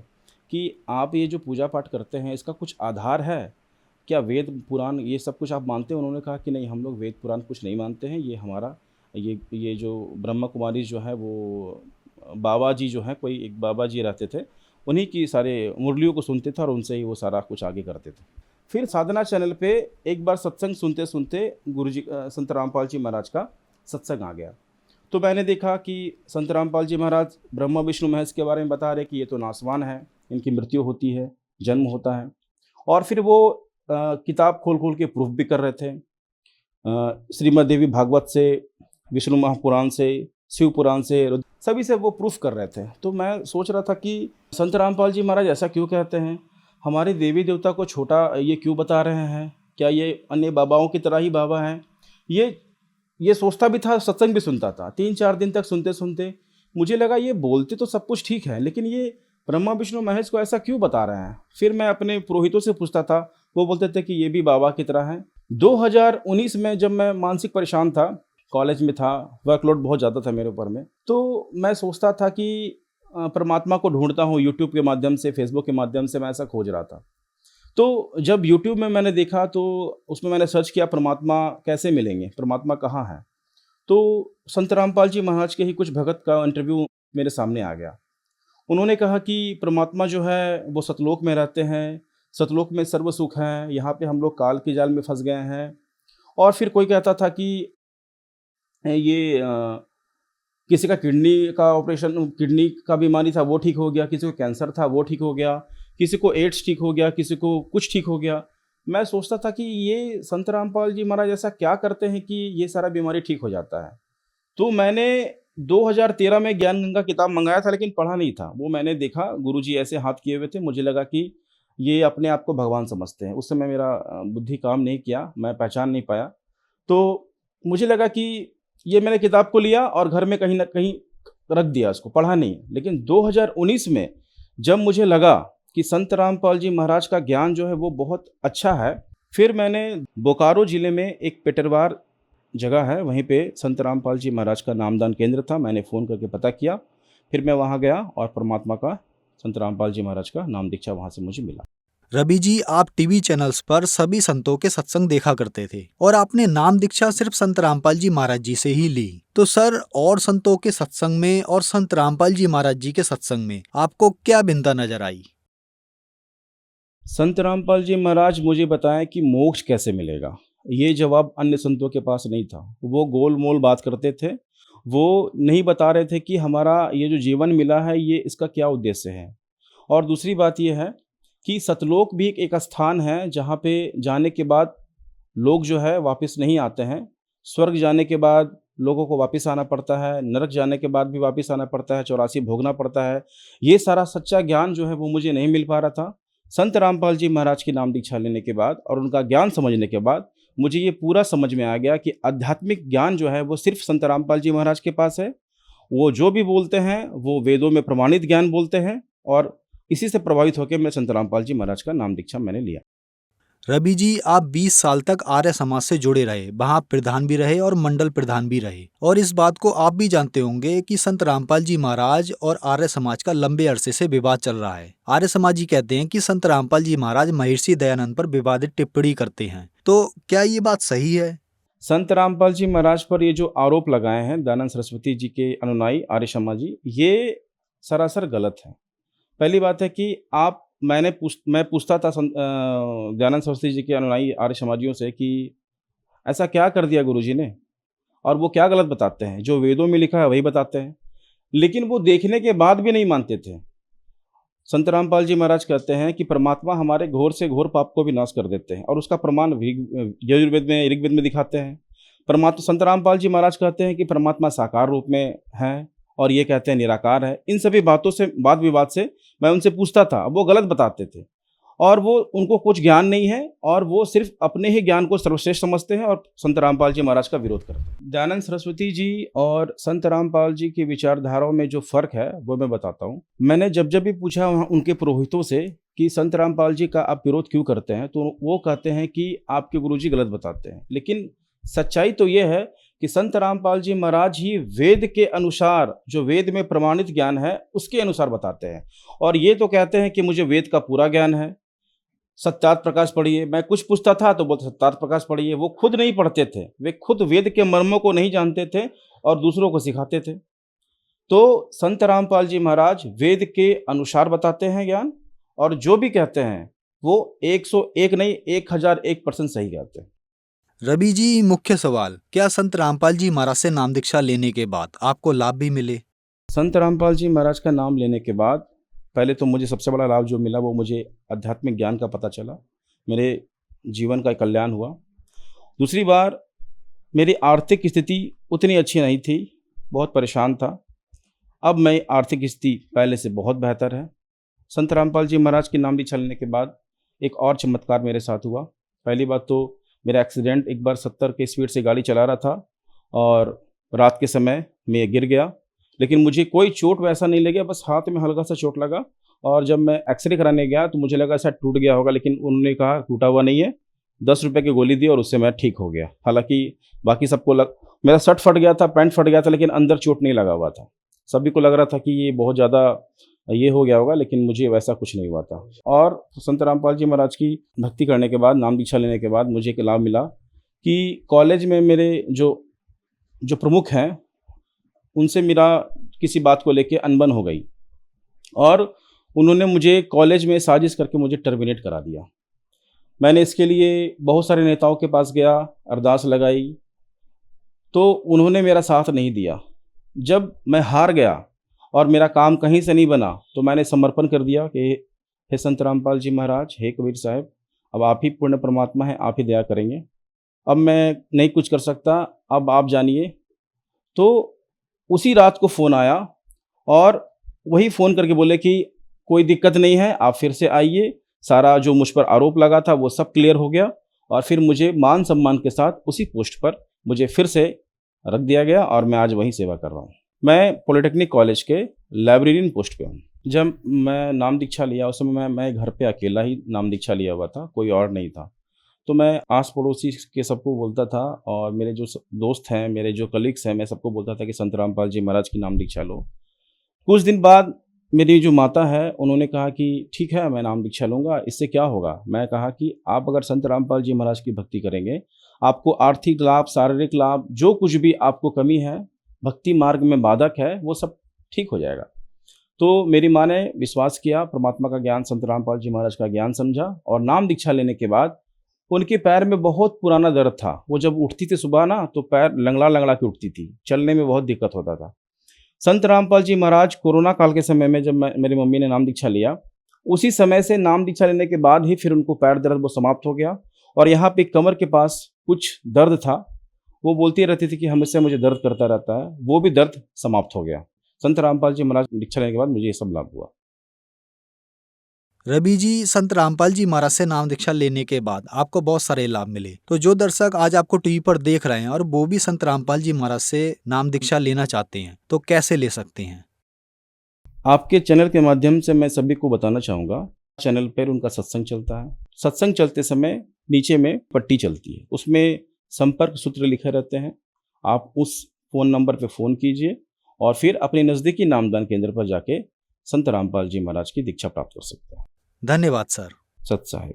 कि आप ये जो पूजा पाठ करते हैं इसका कुछ आधार है क्या, वेद पुराण ये सब कुछ आप मानते हैं? उन्होंने कहा कि नहीं, हम लोग वेद पुराण कुछ नहीं मानते हैं, ये हमारा ये जो ब्रह्मा कुमारी जो है वो बाबा जी जो है, कोई एक बाबा जी रहते थे, उन्हीं की सारे मुरलियों को सुनते थे और उनसे ही वो सारा कुछ आगे करते थे। फिर साधना चैनल पे एक बार सत्संग सुनते सुनते गुरुजी संत रामपाल जी महाराज का सत्संग आ गया। तो मैंने देखा कि संत रामपाल जी महाराज ब्रह्मा विष्णु महेश के बारे में बता रहे कि ये तो नासवान है, इनकी मृत्यु होती है, जन्म होता है। और फिर वो किताब खोल खोल के प्रूफ भी कर रहे थे, श्रीमद् देवी भागवत से, विष्णु महापुराण से, शिव पुराण से, सभी से वो प्रूफ कर रहे थे। तो मैं सोच रहा था कि संत रामपाल जी महाराज ऐसा क्यों कहते हैं, हमारे देवी देवता को छोटा ये क्यों बता रहे हैं, क्या ये अन्य बाबाओं की तरह ही बाबा हैं? ये सोचता भी था, सत्संग भी सुनता था। 3-4 दिन तक सुनते सुनते मुझे लगा ये बोलते तो सब कुछ ठीक है, लेकिन ये ब्रह्मा विष्णु महेश को ऐसा क्यों बता रहे हैं? फिर मैं अपने पुरोहितों से पूछता था, वो बोलते थे कि ये भी बाबा की तरह हैं। 2019 में जब मैं मानसिक परेशान था, कॉलेज में था, वर्कलोड बहुत ज़्यादा था मेरे ऊपर में, तो मैं सोचता था कि परमात्मा को ढूंढता हूँ यूट्यूब के माध्यम से, फेसबुक के माध्यम से, मैं ऐसा खोज रहा था। तो जब यूट्यूब में मैंने देखा तो उसमें मैंने सर्च किया परमात्मा कैसे मिलेंगे, परमात्मा कहाँ है। तो संत रामपाल जी महाराज के ही कुछ भगत का इंटरव्यू मेरे सामने आ गया। उन्होंने कहा कि परमात्मा जो है वो सतलोक में रहते हैं, सतलोक में सर्व सुख है, यहाँ पे हम लोग काल की जाल में फंस गए हैं। और फिर कोई कहता था कि ये किसी का किडनी का ऑपरेशन, किडनी का बीमारी था वो ठीक हो गया, किसी को कैंसर था वो ठीक हो गया, किसी को एड्स ठीक हो गया, किसी को कुछ ठीक हो गया। मैं सोचता था कि ये संत रामपाल जी महाराज ऐसा क्या करते हैं कि ये सारा बीमारी ठीक हो जाता है। तो मैंने 2013 में ज्ञान गंगा किताब मंगाया था, लेकिन पढ़ा नहीं था। वो मैंने देखा गुरुजी ऐसे हाथ किए हुए थे, मुझे लगा कि ये अपने आप को भगवान समझते हैं। उस समय मेरा बुद्धि काम नहीं किया, मैं पहचान नहीं पाया। तो मुझे लगा कि ये मैंने किताब को लिया और घर में कहीं ना कहीं रख दिया, उसको पढ़ा नहीं। लेकिन 2019 में जब मुझे लगा कि संत रामपाल जी महाराज का ज्ञान जो है वो बहुत अच्छा है, फिर मैंने बोकारो ज़िले में एक पेटरवार जगह है, वहीं पे संत रामपाल जी महाराज का नामदान केंद्र था, मैंने फ़ोन करके पता किया। फिर मैं वहाँ गया और परमात्मा का, संत रामपाल जी महाराज का नाम दीक्षा वहाँ से मुझे मिला। रवि जी, आप टीवी चैनल्स पर सभी संतों के सत्संग देखा करते थे और आपने नाम दीक्षा सिर्फ संत रामपाल जी महाराज जी से ही ली। तो सर, और संतों के सत्संग में और संत रामपाल जी महाराज जी के सत्संग में आपको क्या भिन्नता नजर आई? संत रामपाल जी महाराज मुझे बताएं कि मोक्ष कैसे मिलेगा, ये जवाब अन्य संतों के पास नहीं था। वो गोल मोल बात करते थे, वो नहीं बता रहे थे कि हमारा ये जो जीवन मिला है ये इसका क्या उद्देश्य है। और दूसरी बात ये है कि सतलोक भी एक स्थान है जहाँ पे जाने के बाद लोग जो है वापस नहीं आते हैं। स्वर्ग जाने के बाद लोगों को वापस आना पड़ता है, नरक जाने के बाद भी वापस आना पड़ता है, 84 भोगना पड़ता है। ये सारा सच्चा ज्ञान जो है वो मुझे नहीं मिल पा रहा था। संत रामपाल जी महाराज की नाम दीक्षा लेने के बाद और उनका ज्ञान समझने के बाद मुझे ये पूरा समझ में आ गया कि आध्यात्मिक ज्ञान जो है वो सिर्फ संत रामपाल जी महाराज के पास है। वो जो भी बोलते हैं वो वेदों में प्रमाणित ज्ञान बोलते हैं, और इसी से प्रभावित होकर मैं संत रामपाल जी महाराज का नाम दीक्षा मैंने लिया। रवि जी, आप 20 साल तक आर्य समाज से जुड़े रहे, वहाँ प्रधान भी रहे और मंडल प्रधान भी रहे, और इस बात को आप भी जानते होंगे कि संत रामपाल जी महाराज और आर्य समाज का लंबे अरसे से विवाद चल रहा है। आर्य समाजी कहते हैं कि संत रामपाल जी महाराज महर्षि दयानंद पर विवादित टिप्पणी करते हैं, तो क्या ये बात सही है? संत रामपाल जी महाराज पर ये जो आरोप लगाए हैं दयानंद सरस्वती जी के अनुयायी आर्य समाजी, ये सरासर गलत है। पहली बात है कि मैं पूछता था दयानंद सरस्वती जी के अनुयायी आर्य समाजियों से कि ऐसा क्या कर दिया गुरुजी ने, और वो क्या गलत बताते हैं, जो वेदों में लिखा है वही बताते हैं। लेकिन वो देखने के बाद भी नहीं मानते थे। संत रामपाल जी महाराज कहते हैं कि परमात्मा हमारे घोर से घोर पाप को भी नाश कर देते हैं, और उसका प्रमाण यजुर्वेद में, ऋग्वेद में दिखाते हैं। संत रामपाल जी महाराज कहते हैं कि परमात्मा साकार रूप में है, और ये कहते हैं निराकार है। इन सभी बातों से, वाद विवाद से मैं उनसे पूछता था, वो गलत बताते थे, और वो उनको कुछ ज्ञान नहीं है, और वो सिर्फ अपने ही ज्ञान को सर्वश्रेष्ठ समझते हैं और संत रामपाल जी महाराज का विरोध करते हैं। दयानंद सरस्वती जी और संत रामपाल जी की विचारधाराओं में जो फर्क है वो मैं बताता हूँ। मैंने जब भी पूछा उनके पुरोहितों से कि संत रामपाल जी का आप विरोध क्यों करते हैं, तो वो कहते हैं कि आपके गुरुजी गलत बताते हैं। लेकिन सच्चाई तो ये है कि संत रामपाल जी महाराज ही वेद के अनुसार, जो वेद में प्रमाणित ज्ञान है उसके अनुसार बताते हैं। और ये तो कहते हैं कि मुझे वेद का पूरा ज्ञान है, सत्यार्थ प्रकाश पढ़िए। मैं कुछ पूछता था तो बोलते सत्यार्थ प्रकाश पढ़िए। वो खुद नहीं पढ़ते थे, वे खुद वेद के मर्मों को नहीं जानते थे और दूसरों को सिखाते थे। तो संत रामपाल जी महाराज वेद के अनुसार बताते हैं ज्ञान, और जो भी कहते हैं वो 101 नहीं 1001% सही कहते हैं। रवि जी, मुख्य सवाल, क्या संत रामपाल जी महाराज से नाम दीक्षा लेने के बाद आपको लाभ भी मिले? संत रामपाल जी महाराज का नाम लेने के बाद पहले तो मुझे सबसे बड़ा लाभ जो मिला वो मुझे आध्यात्मिक ज्ञान का पता चला, मेरे जीवन का कल्याण हुआ। दूसरी बार मेरी आर्थिक स्थिति उतनी अच्छी नहीं थी, बहुत परेशान था। अब मैं आर्थिक स्थिति पहले से बहुत बेहतर है। संत रामपाल जी महाराज की नाम दीक्षा लेने के बाद एक और चमत्कार मेरे साथ हुआ। पहली बात तो मेरा एक्सीडेंट, एक बार 70 के स्पीड से गाड़ी चला रहा था और रात के समय मैं गिर गया, लेकिन मुझे कोई चोट वैसा नहीं लगा, बस हाथ में हल्का सा चोट लगा। और जब मैं एक्सरे कराने गया तो मुझे लगा शायद टूट गया होगा, लेकिन उन्होंने कहा टूटा हुआ नहीं है। 10 रुपये की गोली दी और उससे मैं ठीक हो गया। हालांकि बाकी सबको मेरा शर्ट फट गया था, पैंट फट गया था, लेकिन अंदर चोट नहीं लगा हुआ था। सभी को लग रहा था कि ये बहुत ज़्यादा ये हो गया होगा, लेकिन मुझे वैसा कुछ नहीं हुआ था। और संत रामपाल जी महाराज की भक्ति करने के बाद, नाम दीक्षा लेने के बाद मुझे एक लाभ मिला कि कॉलेज में मेरे जो प्रमुख हैं उनसे मेरा किसी बात को लेके अनबन हो गई और उन्होंने मुझे कॉलेज में साजिश करके मुझे टर्मिनेट करा दिया। मैंने इसके लिए बहुत सारे नेताओं के पास गया, अरदास लगाई, तो उन्होंने मेरा साथ नहीं दिया। जब मैं हार गया और मेरा काम कहीं से नहीं बना तो मैंने समर्पण कर दिया कि हे संत रामपाल जी महाराज, हे कबीर साहब, अब आप ही पूर्ण परमात्मा हैं, आप ही दया करेंगे, अब मैं नहीं कुछ कर सकता, अब आप जानिए। तो उसी रात को फ़ोन आया और वही फ़ोन करके बोले कि कोई दिक्कत नहीं है, आप फिर से आइए, सारा जो मुझ पर आरोप लगा था वो सब क्लियर हो गया। और फिर मुझे मान सम्मान के साथ उसी पोस्ट पर मुझे फिर से रख दिया गया और मैं आज वहीं सेवा कर रहा हूँ। मैं पॉलिटेक्निक कॉलेज के लाइब्रेरियन पोस्ट पे हूँ। जब मैं नाम दीक्षा लिया उस समय मैं घर पे अकेला ही नाम दीक्षा लिया हुआ था, कोई और नहीं था। तो मैं आस पड़ोसी के सबको बोलता था और मेरे जो दोस्त हैं, मेरे जो कलीग्स हैं, मैं सबको बोलता था कि संत रामपाल जी महाराज की नाम दीक्षा लो। कुछ दिन बाद मेरी जो माता है उन्होंने कहा कि ठीक है, मैं नाम दीक्षा लूँगा, इससे क्या होगा। मैं कहा कि आप अगर संत रामपाल जी महाराज की भक्ति करेंगे, आपको आर्थिक लाभ, शारीरिक लाभ, जो कुछ भी आपको कमी है, भक्ति मार्ग में बाधक है, वो सब ठीक हो जाएगा। तो मेरी माँ ने विश्वास किया, परमात्मा का ज्ञान, संत रामपाल जी महाराज का ज्ञान समझा और नाम दीक्षा लेने के बाद उनके पैर में बहुत पुराना दर्द था। वो जब उठती थी सुबह ना तो पैर लंगड़ा लंगड़ा के उठती थी, चलने में बहुत दिक्कत होता था। संत रामपाल जी महाराज कोरोना काल के समय में जब मेरी मम्मी ने नाम दीक्षा लिया, उसी समय से नाम दीक्षा लेने के बाद ही फिर उनको पैर दर्द वो समाप्त हो गया। और यहाँ पे कमर के पास कुछ दर्द था, वो बोलती रहती थी कि हमेशा मुझे दर्द करता रहता है, वो भी दर्द समाप्त हो गया। संत रामपाल जी महाराज दीक्षा लेने के बाद मुझे ये सब लाभ हुआ। रवि जी, संत रामपाल जी महाराज से नाम दीक्षा लेने के बाद आपको बहुत सारे लाभ मिले, तो जो दर्शक आज आपको टीवी पर देख रहे हैं और वो भी संत रामपाल जी महाराज से नाम दीक्षा लेना चाहते हैं, तो कैसे ले सकते हैं? आपके चैनल के माध्यम से मैं सभी को बताना चाहूँगा, चैनल पर उनका सत्संग चलता है। सत्संग चलते समय नीचे में पट्टी चलती है, उसमें संपर्क सूत्र लिखे रहते हैं। आप उस फ़ोन नंबर पर फ़ोन कीजिए और फिर अपने नज़दीकी नामदान केंद्र पर जाके संत रामपाल जी महाराज की दीक्षा प्राप्त कर सकते हैं। धन्यवाद सर। सत साहिब।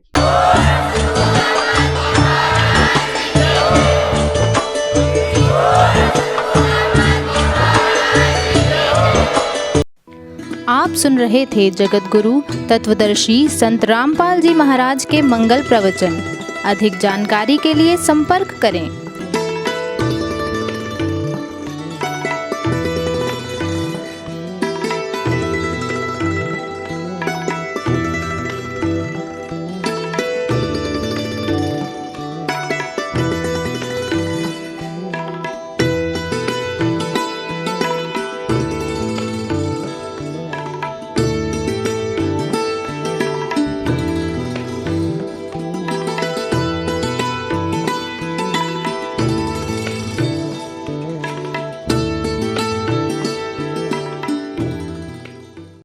आप सुन रहे थे जगत गुरु तत्वदर्शी संत रामपाल जी महाराज के मंगल प्रवचन। अधिक जानकारी के लिए संपर्क करें